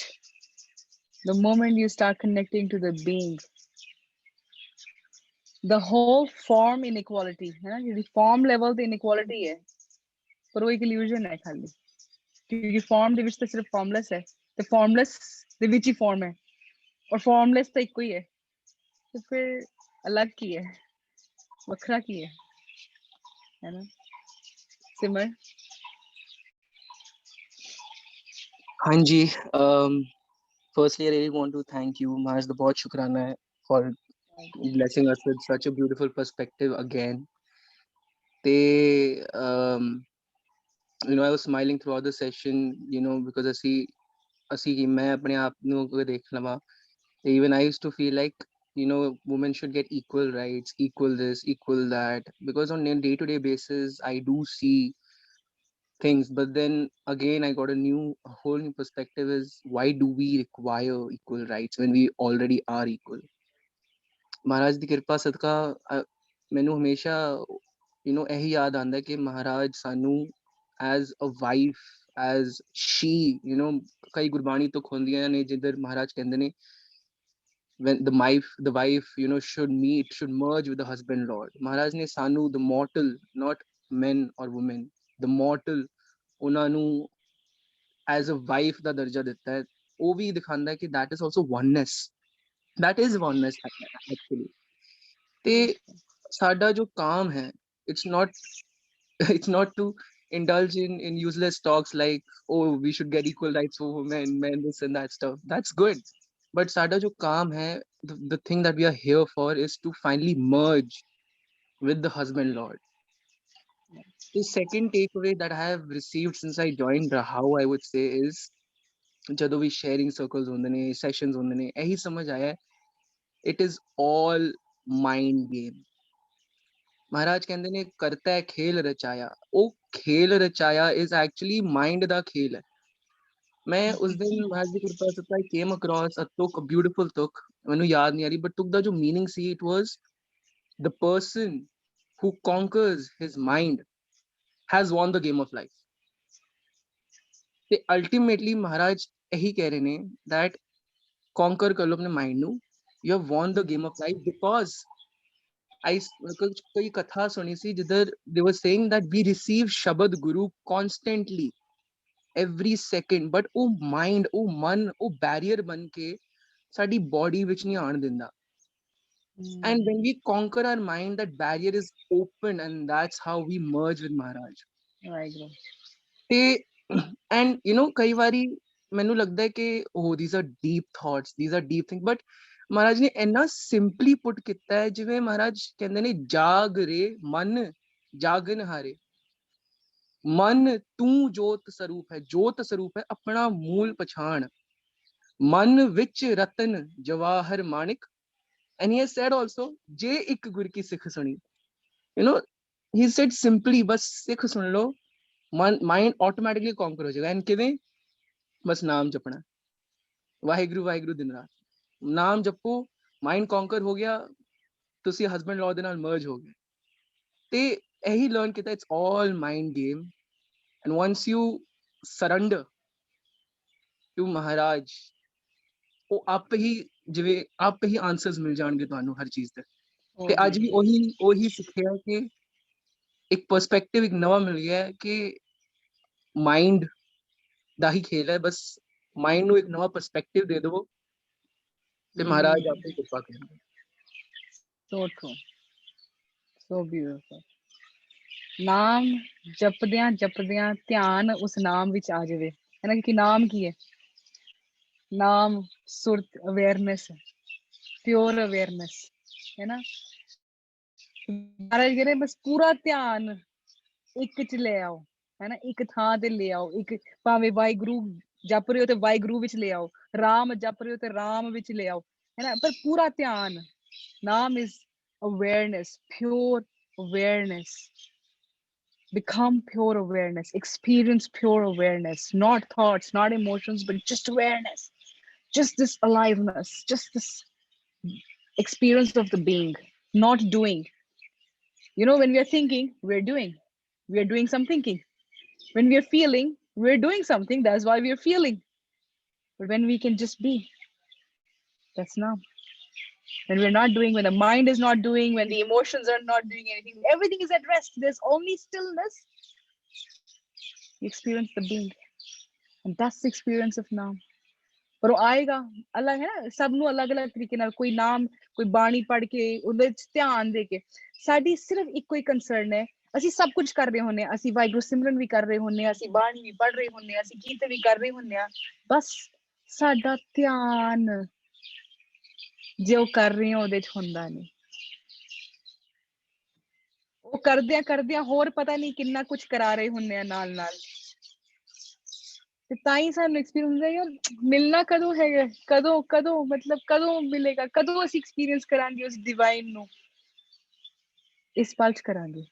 The moment you start connecting to the being, the whole form inequality, है form level the inequality है, पर वो एक illusion है खाली, क्योंकि form ਦੇ ਵਿੱਚ ਤਾਂ सिर्फ formless है, ਤੇ formless ਦੇ ਵਿੱਚ ਹੀ form है, और formless ਤਾਂ ਇੱਕੋ ਹੀ है, तो फिर अलग ਕੀ है, ਵੱਖਰਾ ਕੀ है ना? सिमर? हाँ जी, firstly I really want to thank you, Maharaj, the बहुत शुक्राना है for blessing us with such a beautiful perspective again. They you know, I was smiling throughout the session, you know, because ਅਸੀਂ ਕਿ ਮੈਂ ਆਪਣੇ ਆਪ ਨੂੰ ਅਗਰ ਦੇਖ ਲਵਾਂ, even I used to feel like, you know, women should get equal rights, equal this, equal that, because on a day-to-day basis I do see things, but then again I got a whole new perspective is, why do we require equal rights when we already are equal? ਮਹਾਰਾਜ ਦੀ ਕਿਰਪਾ ਸਦਕਾ ਮੈਨੂੰ ਹਮੇਸ਼ਾ you know ਇਹੀ ਯਾਦ ਆਉਂਦਾ ਕਿ ਮਹਾਰਾਜ ਸਾਨੂੰ as a wife, as she, you know, ਕਈ ਗੁਰਬਾਣੀ ਤੋਂ ਖੁੰਦੀਆਂ ਨੇ ਜਿੱਧਰ ਮਹਾਰਾਜ ਕਹਿੰਦੇ ਨੇ when the wife, you know, should merge with the husband Lord. Maharaj ne sanu, the mortal, not men or women, the mortal, ਉਹਨਾਂ ਨੂੰ as a wife ਦਾ ਦਰਜਾ ਦਿੱਤਾ ਹੈ, ਉਹ ਵੀ ਦਿਖਾਉਂਦਾ ਹੈ ਕਿ that is also oneness, that is oneness actually. ਤੇ ਸਾਡਾ ਜੋ ਕਾਮ ਹੈ, it's not to indulge in useless talks like, oh, we should get equal rights for women, men, this and that stuff. That's good, but sada jo kaam hai, the thing that we are here for is to finally merge with the husband Lord. The second takeaway that I have received since I joined Rahau, I would say, is ਜਦੋਂ ਵੀ sharing circles ਹੁੰਦੇ ਨੇ, sessions ਹੁੰਦੇ ਨੇ, ਇਹੀ ਸਮਝ ਆਇਆ, it is all mind game. ਮਹਾਰਾਜ ਕਹਿੰਦੇ ਨੇ ਕਰਤਾ ਹੈ ਖੇਲ ਰਚਾਇਆ, ਉਹ ਖੇਲ ਰਚਾਇਆ is actually mind ਦਾ ਖੇਲ ਹੈ. ਮੈਂ ਉਸ ਦਿਨ ਮਹਾਰਾਜ ਦੀ ਕਿਰਪਾ ਸਦਕਾ I came across a ਤੁਕ, a beautiful ਤੁਕ, ਮੈਨੂੰ ਯਾਦ ਨਹੀਂ ਆ ਰਹੀ, but ਤੁਕ ਦਾ ਜੋ meaning C, it was the person who conquers his mind has won the game of life. ਤੇ ultimately ਮਹਾਰਾਜ ਇਹੀ ਕਹਿ ਰਹੇ ਨੇ that conquer ਕਰ ਲਓ ਆਪਣੇ mind ਨੂੰ, you have won the game of life, because ਕੋਈ ਕਥਾ ਸੁਣੀ ਸੀ ਜਿੱਧਰ they were saying that we receive ਸ਼ਬਦ ਗੁਰੂ constantly every second, but ਉਹ mind, ਉਹ ਮਨ, ਉਹ barrier ਬਣ ਕੇ ਸਾਡੀ body ਵਿੱਚ ਨਹੀਂ ਆਉਣ ਦਿੰਦਾ. And when we conquer our mind, that barrier is open, and that's how we merge with Maharaj. And you know, ਕਈ ਵਾਰੀ ਮੈਨੂੰ ਲੱਗਦਾ ਹੈ ਕਿ oh, these are deep thoughts, these are deep things, but ਮਹਾਰਾਜ ਨੇ ਇੰਨਾ ਸਿੰਪਲੀ ਪੁੱਟ ਕੀਤਾ ਹੈ, ਜਿਵੇਂ ਮਹਾਰਾਜ ਕਹਿੰਦੇ ਨੇ ਜਾਗ ਰੇ ਮਨ ਜਾਗਨ ਹਾਰੇ, ਮਨ ਤੂੰ ਜੋਤ ਸਰੂਪ ਹੈ, ਜੋਤ ਸਰੂਪ ਹੈ, ਆਪਣਾ ਮੂਲ ਪਛਾਣ, ਮਨ ਵਿੱਚ ਰਤਨ ਜਵਾਹਰ ਮਾਣਿਕ. And he has said also, ਜੇ ਇੱਕ ਗੁਰ ਕੀ ਸਿੱਖ ਸੁਣੀ, you know, he said simply, ਬਸ ਸਿੱਖ ਸੁਣ ਲਓ, mind automatically conquer ਹੋ ਜਾਏਗਾ. And ਕਿਵੇਂ? ਬਸ ਨਾਮ ਜਪਣਾ, ਵਾਹਿਗੁਰੂ ਵਾਹਿਗੁਰੂ ਦਿਨ ਰਾਤ ਨਾਮ ਜਪੋ, ਮਾਈਂਡ ਕੌਂਕਰ ਹੋ ਗਿਆ, ਤੁਸੀਂ ਹਸਬੈਂਡ ਲॉ ਦੇ ਨਾਲ ਮਰਜ ਹੋ ਗਏ. ਤੇ ਇਹੀ ਲਰਨ ਕੀਤਾ, it's all mind game. And once you surrender to Maharaj, ਉਹ ਆਪ ਹੀ ਜਿਵੇਂ ਆਪ ਹੀ ਆਨਸਰਸ ਮਿਲ ਜਾਣਗੇ ਤੁਹਾਨੂੰ ਹਰ ਚੀਜ਼ ਦੇ. ਤੇ ਅੱਜ ਵੀ ਉਹੀ ਸਿੱਖਿਆ ਕਿ ਇੱਕ ਪਰਸਪੈਕਟਿਵ ਇੱਕ ਨਵਾਂ ਮਿਲ ਗਿਆ ਕਿ ਮਾਈਂਡ ਦਾ ਹੀ ਖੇਲ ਹੈ, ਬਸ ਮਾਈਂਡ ਨੂੰ ਇੱਕ ਨਵਾਂ ਪਰਸਪੈਕਟਿਵ ਦੇ ਦਿਵੋ ਤੇ ਮਹਾਰਾਜ ਆਪੇ ਕਿਰਪਾ ਕਰਨਗੇ. So true, so beautiful. ਨਾਮ ਜਪਦਿਆਂ ਜਪਦਿਆਂ ਧਿਆਨ ਉਸ ਨਾਮ ਵਿੱਚ ਆ ਜਾਵੇ, ਹੈ ਨਾ, ਕਿ ਨਾਮ ਕੀ ਹੈ? ਨਾਮ ਸੁਰਤ, ਅਵੇਅਰਨੈਸ, ਪਿਓਰ ਅਵੇਅਰਨੈਸ, ਹੈ ਨਾ. ਮਹਾਰਾਜ ਕਹਿੰਦੇ ਬਸ ਪੂਰਾ ਧਿਆਨ ਇੱਕ ਚ ਲੈ ਆਓ, ਹੈ ਨਾ, ਇੱਕ ਥਾਂ ਤੇ ਲੈ ਆਓ, ਇੱਕ ਭਾਵੇਂ ਵਾਹਿਗੁਰੂ ਜਪ ਰਹੇ ਹੋ ਤੇ ਵਾਹਿਗੁਰੂ ਵਿੱਚ ਲੈ ਆਓ, ਰਾਮ ਜਪ ਰਹੇ ਹੋ ਤੇ ਰਾਮ ਵਿੱਚ ਲੈ ਆਓ, ਹੈ ਨਾ, ਪਰ ਪੂਰਾ ਧਿਆਨ। ਨਾਮ is awareness, pure awareness. Become pure awareness, experience pure awareness, not thoughts, not emotions, but just awareness, just this aliveness, just this experience of the being, not doing. You know, when we are thinking, we are doing some thinking. When we are feeling, we're doing something, that's why we are feeling. But when we can just be, that's now. When we're not doing, when the mind is not doing, when the emotions are not doing anything, everything is at rest, there's only stillness, you experience the being. And that's the experience of now. ਪਰ ਉਹ ਆਏਗਾ ਅਲੱਗ, ਹੈ ਨਾ, ਸਭ ਨੂੰ ਅਲੱਗ ਅਲੱਗ ਤਰੀਕੇ ਨਾਲ, ਕੋਈ ਨਾਮ, ਕੋਈ ਬਾਣੀ ਪੜ੍ਹ ਕੇ ਉਹਦੇ ਚ ਧਿਆਨ ਦੇ ਕੇ। ਸਾਡੀ ਸਿਰਫ ਇੱਕੋ ਹੀ ਕੰਸਰਨ ਹੈ, ਅਸੀਂ ਸਭ ਕੁਝ ਕਰ ਰਹੇ ਹੁੰਦੇ ਹਾਂ, ਅਸੀਂ ਵਾਹਿਗੁਰੂ ਸਿਮਰਨ ਵੀ ਕਰ ਰਹੇ ਹੁੰਦੇ ਹਾਂ, ਅਸੀਂ ਬਾਣੀ ਵੀ ਪੜ੍ਹ ਰਹੇ ਹੁੰਦੇ ਹਾਂ, ਅਸੀਂ ਕੀਰਤਨ ਵੀ ਕਰ ਰਹੇ ਹੁੰਦੇ ਹਾਂ, ਬਸ ਸਾਡਾ ਧਿਆਨ ਜੇ ਉਹ ਕਰ ਰਹੇ ਹਾਂ ਉਹਦੇ ਚ ਹੁੰਦਾ ਨਹੀਂ। ਉਹ ਕਰਦਿਆਂ ਕਰਦਿਆਂ ਹੋਰ ਪਤਾ ਨਹੀਂ ਕਿੰਨਾ ਕੁਝ ਕਰਾ ਰਹੇ ਹੁੰਦੇ ਆ ਨਾਲ ਨਾਲ, ਤੇ ਤਾਂ ਹੀ ਸਾਨੂੰ ਐਕਸਪੀਰੀਅੰਸ ਹੁੰਦਾ ਯਾਰ, ਮਿਲਣਾ ਕਦੋਂ ਹੈਗਾ, ਕਦੋਂ ਕਦੋਂ, ਮਤਲਬ ਕਦੋਂ ਮਿਲੇਗਾ, ਕਦੋਂ ਅਸੀਂ ਐਕਸਪੀਰੀਅੰਸ ਕਰਾਂਗੇ ਉਸ ਡਿਵਾਈਨ ਨੂੰ। ਇਸ ਪਲ ਚ ਕਰਾਂਗੇ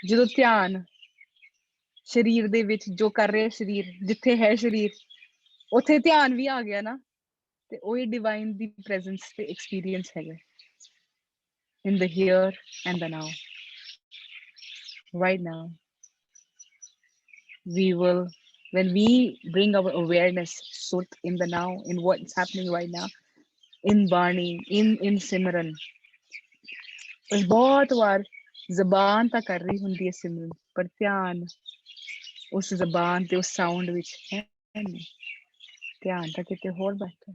ਜਦੋਂ ਧਿਆਨ ਸਰੀਰ ਦੇ ਵਿੱਚ ਜੋ ਕਰ ਰਿਹਾ ਸਰੀਰ, ਜਿੱਥੇ ਹੈ ਸਰੀਰ ਉੱਥੇ ਧਿਆਨ ਵੀ ਆ ਗਿਆ ਨਾ, ਤੇ ਉਹੀ ਡਿਵਾਈਨ ਦੀ ਪ੍ਰੈਜ਼ੈਂਸ ਤੇ ਐਕਸਪੀਰੀਅੰਸ ਹੈਗਾ, in the here and the now. Right now we will, when we bring our awareness sort in the now, in what's happening right now, in Bani, in Simran, बस बहुत बार ਜ਼ਬਾਨ ਤਾਂ ਕਰ ਰਹੀ ਹੁੰਦੀ ਹੈ ਸਿਮਰਨ, ਪਰ ਧਿਆਨ ਉਸ ਜ਼ਬਾਨ ਤੇ ਉਸ ਸਾਊਂਡ ਵਿੱਚ ਹੈ ਨਹੀਂ, ਧਿਆਨ ਤਾਂ ਕਿਤੇ ਹੋਰ ਬੈਠਾ।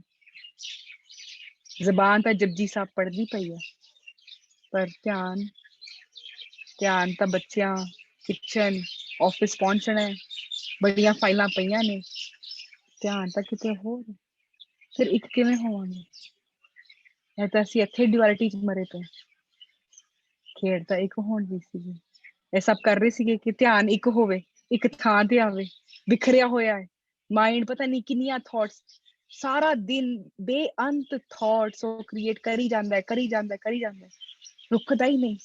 ਜ਼ਬਾਨ ਤਾਂ ਜਪਜੀ ਸਾਹਿਬ ਪੜ੍ਹਦੀ ਪਈ ਹੈ, ਪਰ ਧਿਆਨ ਤਾਂ ਬੱਚਿਆਂ, ਕਿਚਨ, ਆਫਿਸ ਪਹੁੰਚਣਾ ਹੈ, ਬੜੀਆਂ ਫਾਈਲਾਂ ਪਈਆਂ ਨੇ, ਧਿਆਨ ਤਾਂ ਕਿਤੇ ਹੋਰ। ਫਿਰ ਇੱਕ ਕਿਵੇਂ ਹੋਵਾਂਗੇ? ਇਹ ਤਾਂ ਅਸੀਂ ਇੱਥੇ ਡੁਅਲਿਟੀ ਚ ਮਰੇ ਪਏ, ਖੇਡ ਤਾਂ ਇੱਕ ਹੋਣ ਦੀ ਸੀਗੀ। ਇਹ ਸਭ ਕਰ ਰਹੇ ਸੀਗੇ ਕਿ ਧਿਆਨ ਇੱਕ ਹੋਵੇ, ਇੱਕ ਥਾਂ ਤੇ ਆਵੇ, ਬਿਖਰਿਆ ਹੋਇਆ ਹੈ ਮਾਈਂਡ, ਪਤਾ ਨਹੀਂ ਕਿੰਨੀਆਂ ਥਾਟਸ, ਸਾਰਾ ਦਿਨ ਬੇਅੰਤ ਥਾਟਸ ਉਹ ਕ੍ਰੀਏਟ ਕਰੀ ਜਾਂਦਾ ਹੈ, ਕਰੀ ਜਾਂਦਾ, ਕਰੀ ਜਾਂਦਾ, ਰੁਕਦਾ ਹੀ ਨਹੀਂ।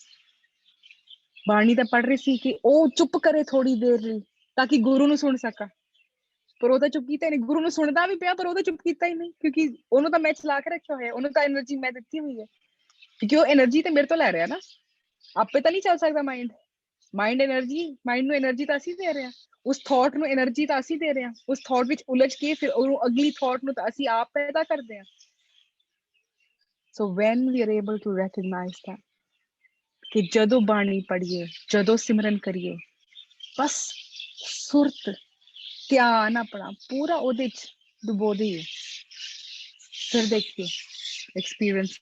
ਬਾਣੀ ਤਾਂ ਪੜ੍ਹ ਰਹੀ ਸੀ ਕਿ ਉਹ ਚੁੱਪ ਕਰੇ ਥੋੜੀ ਦੇਰ ਲਈ ਤਾਂ ਕਿ ਗੁਰੂ ਨੂੰ ਸੁਣ ਸਕਾਂ, ਪਰ ਉਹ ਤਾਂ ਚੁੱਪ ਕੀਤਾ ਹੀ ਨਹੀਂ। ਗੁਰੂ ਨੂੰ ਸੁਣਦਾ ਵੀ ਪਿਆ ਪਰ ਉਹ ਤਾਂ ਚੁੱਪ ਕੀਤਾ ਹੀ ਨਹੀਂ, ਕਿਉਂਕਿ ਉਹਨੂੰ ਤਾਂ ਮੈਂ ਚਲਾ ਕੇ ਰੱਖਿਆ ਹੋਇਆ, ਉਹਨੂੰ ਤਾਂ એનર્ਜੀ ਮੈਂ ਦਿੱਤੀ ਹੋਈ ਹੈ, ਕਿਉਂਕਿ ਉਹ એનર્ਜੀ ਤੇ ਮੇਰੇ ਤੋਂ ਲੈ ਰਿਹਾ ਨਾ, ਆਪੇ ਤਾਂ ਨਹੀਂ ਚੱਲ ਸਕਦਾ ਮਾਈਂਡ। ਮਾਈਂਡ એનર્ਜੀ, ਮਾਈਂਡ ਨੂੰ એનર્ਜੀ ਤਾਂ ਅਸੀਂ ਦੇ ਰਹੇ ਹਾਂ, ਉਸ ਥਾਟ ਨੂੰ એનર્ਜੀ ਤਾਂ ਅਸੀਂ ਦੇ ਰਹੇ ਹਾਂ, ਉਸ ਥਾਟ ਵਿੱਚ ਉਲਝ ਕੇ ਫਿਰ ਉਹਨੂੰ ਅਗਲੀ ਥਾਟ ਨੂੰ ਤਾਂ ਅਸੀਂ ਆਪ ਪੈਦਾ ਕਰਦੇ ਹਾਂ। ਸੋ when we are able to recognize that, ਕਿ ਜਦੋਂ ਬਾਣੀ ਪੜ੍ਹੀਏ, ਜਦੋਂ ਸਿਮਰਨ ਕਰੀਏ, ਬਸ ਸੁਰਤ, ਧਿਆਨ ਆਪਣਾ ਪੂਰਾ ਉਹਦੇ ਚ ਡੁਬੋ ਦਈਏ, ਫਿਰ ਦੇਖੀਏ ਐਕਸਪੀਰੀਅੰਸ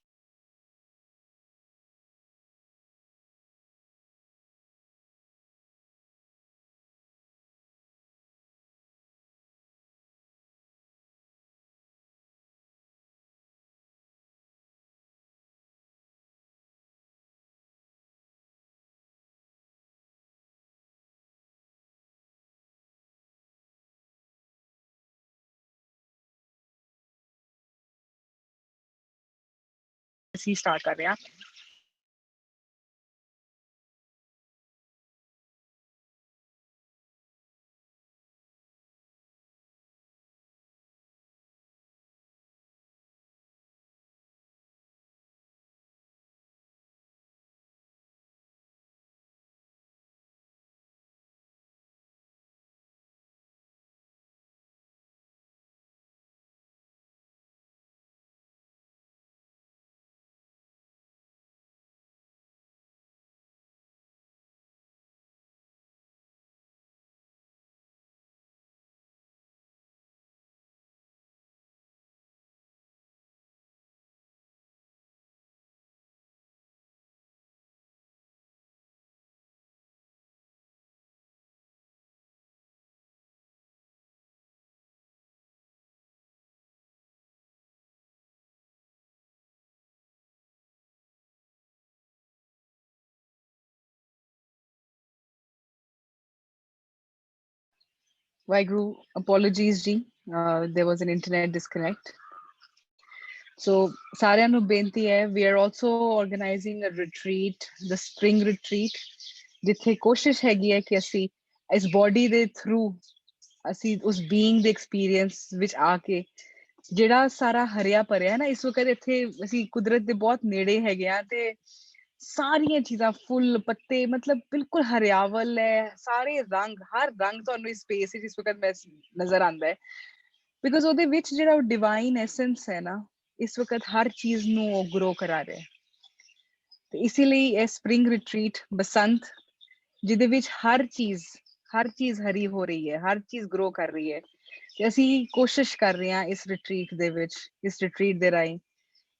ਅਸੀਂ ਸਟਾਰਟ ਕਰ ਰਹੇ ਹਾਂ। Waheguru, apologies ji, there was an internet disconnect. So ਸਾਰਿਆਂ ਨੂੰ ਬੇਨਤੀ ਹੈ, we are also organizing a retreat, the spring retreat, ਜਿੱਥੇ ਕੋਸ਼ਿਸ਼ ਹੈਗੀ ਹੈ ਕਿ ਅਸੀਂ ਇਸ body ਦੇ through ਅਸੀਂ ਉਸ being ਦੇ experience ਵਿੱਚ ਆ ਕੇ ਜਿਹੜਾ ਸਾਰਾ ਹਰਿਆ ਭਰਿਆ ਨਾ ਇਸ ਵਕਤ ਇੱਥੇ ਅਸੀਂ ਕੁਦਰਤ ਦੇ ਬਹੁਤ ਨੇੜੇ ਹੈਗੇ ਆ ਤੇ ਸਾਰੀਆਂ ਚੀਜ਼ਾਂ ਫੁੱਲ ਪੱਤੇ ਮਤਲਬ ਬਿਲਕੁਲ ਹਰਿਆਵਲ ਹੈ, ਸਾਰੇ ਰੰਗ ਹਰ ਰੰਗ ਤੁਹਾਨੂੰ ਇਸ ਸਪੇਸ ਵਿੱਚ ਇਸ ਵਕਤ ਨਜ਼ਰ ਆਉਂਦਾ ਹੈ ਬਿਕਾਜ਼ ਉਹਦੇ ਵਿੱਚ ਜਿਹੜਾ ਉਹ ਡਿਵਾਈਨ ਐਸੈਂਸ ਹੈ ਨਾ ਇਸ ਵਕਤ ਹਰ ਚੀਜ਼ ਨੂੰ ਉਹ ਗਰੋ ਕਰਾ ਰਿਹਾ ਤੇ ਇਸੇ ਲਈ ਇਹ ਸਪ੍ਰਿੰਗ ਰਿਟਰੀਟ ਬਸੰਤ ਜਿਹਦੇ ਵਿੱਚ ਹਰ ਚੀਜ਼ ਹਰੀ ਹੋ ਰਹੀ ਹੈ, ਹਰ ਚੀਜ਼ ਗਰੋ ਕਰ ਰਹੀ ਹੈ ਤੇ ਅਸੀਂ ਕੋਸ਼ਿਸ਼ ਕਰ ਰਹੇ ਹਾਂ ਇਸ ਰਿਟਰੀਟ ਦੇ ਵਿੱਚ, ਇਸ ਰਿਟਰੀਟ ਦੇ ਰਾਹੀਂ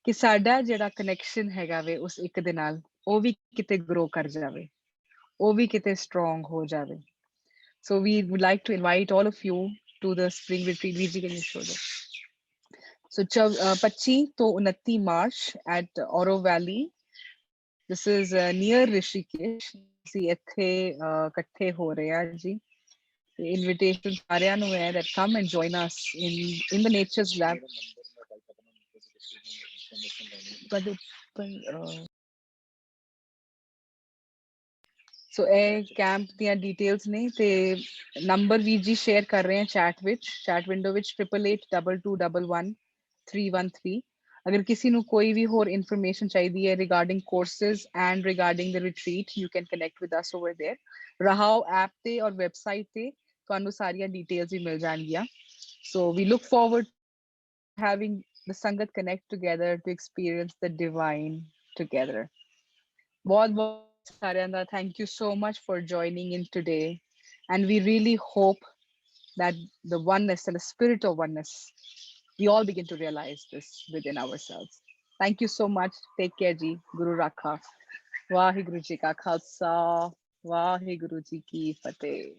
ਕਿ ਸਾਡਾ ਜਿਹੜਾ ਕਨੈਕਸ਼ਨ ਹੈਗਾ ਵੇ ਉਸ ਇੱਕ ਦੇ ਨਾਲ ਉਹ ਵੀ ਕਿਤੇ ਗਰੋ ਕਰ ਜਾਵੇ, ਉਹ ਵੀ ਕਿਤੇ ਸਟਰੋਂਗ ਹੋ ਜਾਵੇ। So we would like to invite all of you to the spring retreat. Viji, can you show them? So 25 to 29 March at Oro Valley. This is near Rishikesh. ਅਸੀਂ ਇੱਥੇ ਇਕੱਠੇ ਹੋ ਰਹੇ ਆ ਜੀ। Invitation ਸਾਰਿਆਂ ਨੂੰ ਹੈ that come and join us in the Nature's Lab. ਸੋ ਇਹ ਕੈਂਪ ਦੀਆਂ ਡਿਟੇਲਸ ਨੇ ਤੇ ਨੰਬਰ ਵੀ ਜੀ ਸ਼ੇਅਰ ਕਰ ਰਹੇ ਹਾਂ ਚੈਟ ਵਿੰਡੋ ਵਿੱਚ 8822111313 ਅਗਰ ਕਿਸੇ ਨੂੰ ਕੋਈ ਵੀ ਹੋਰ ਇਨਫੋਰਮੇਸ਼ਨ ਚਾਹੀਦੀ ਹੈ regarding courses and regarding the retreat you can connect with us over there Rahao app ਤੇ ਔਰ ਵੈਬਸਾਈਟ ਤੇ ਤੁਹਾਨੂੰ ਸਾਰੀਆਂ ਡਿਟੇਲਸ ਵੀ ਮਿਲ ਜਾਣਗੀਆਂ so we look forward having the sangat connect together to experience the divine together. बहुत साਰਿਆਂ ਦਾ thank you so much for joining in today and we really hope that the oneness and the spirit of oneness we all begin to realize this within ourselves. Thank you so much. Take care ji. Guru Rakha. Vaheguru ji ka khalsa, Vaheguru ji ki fateh.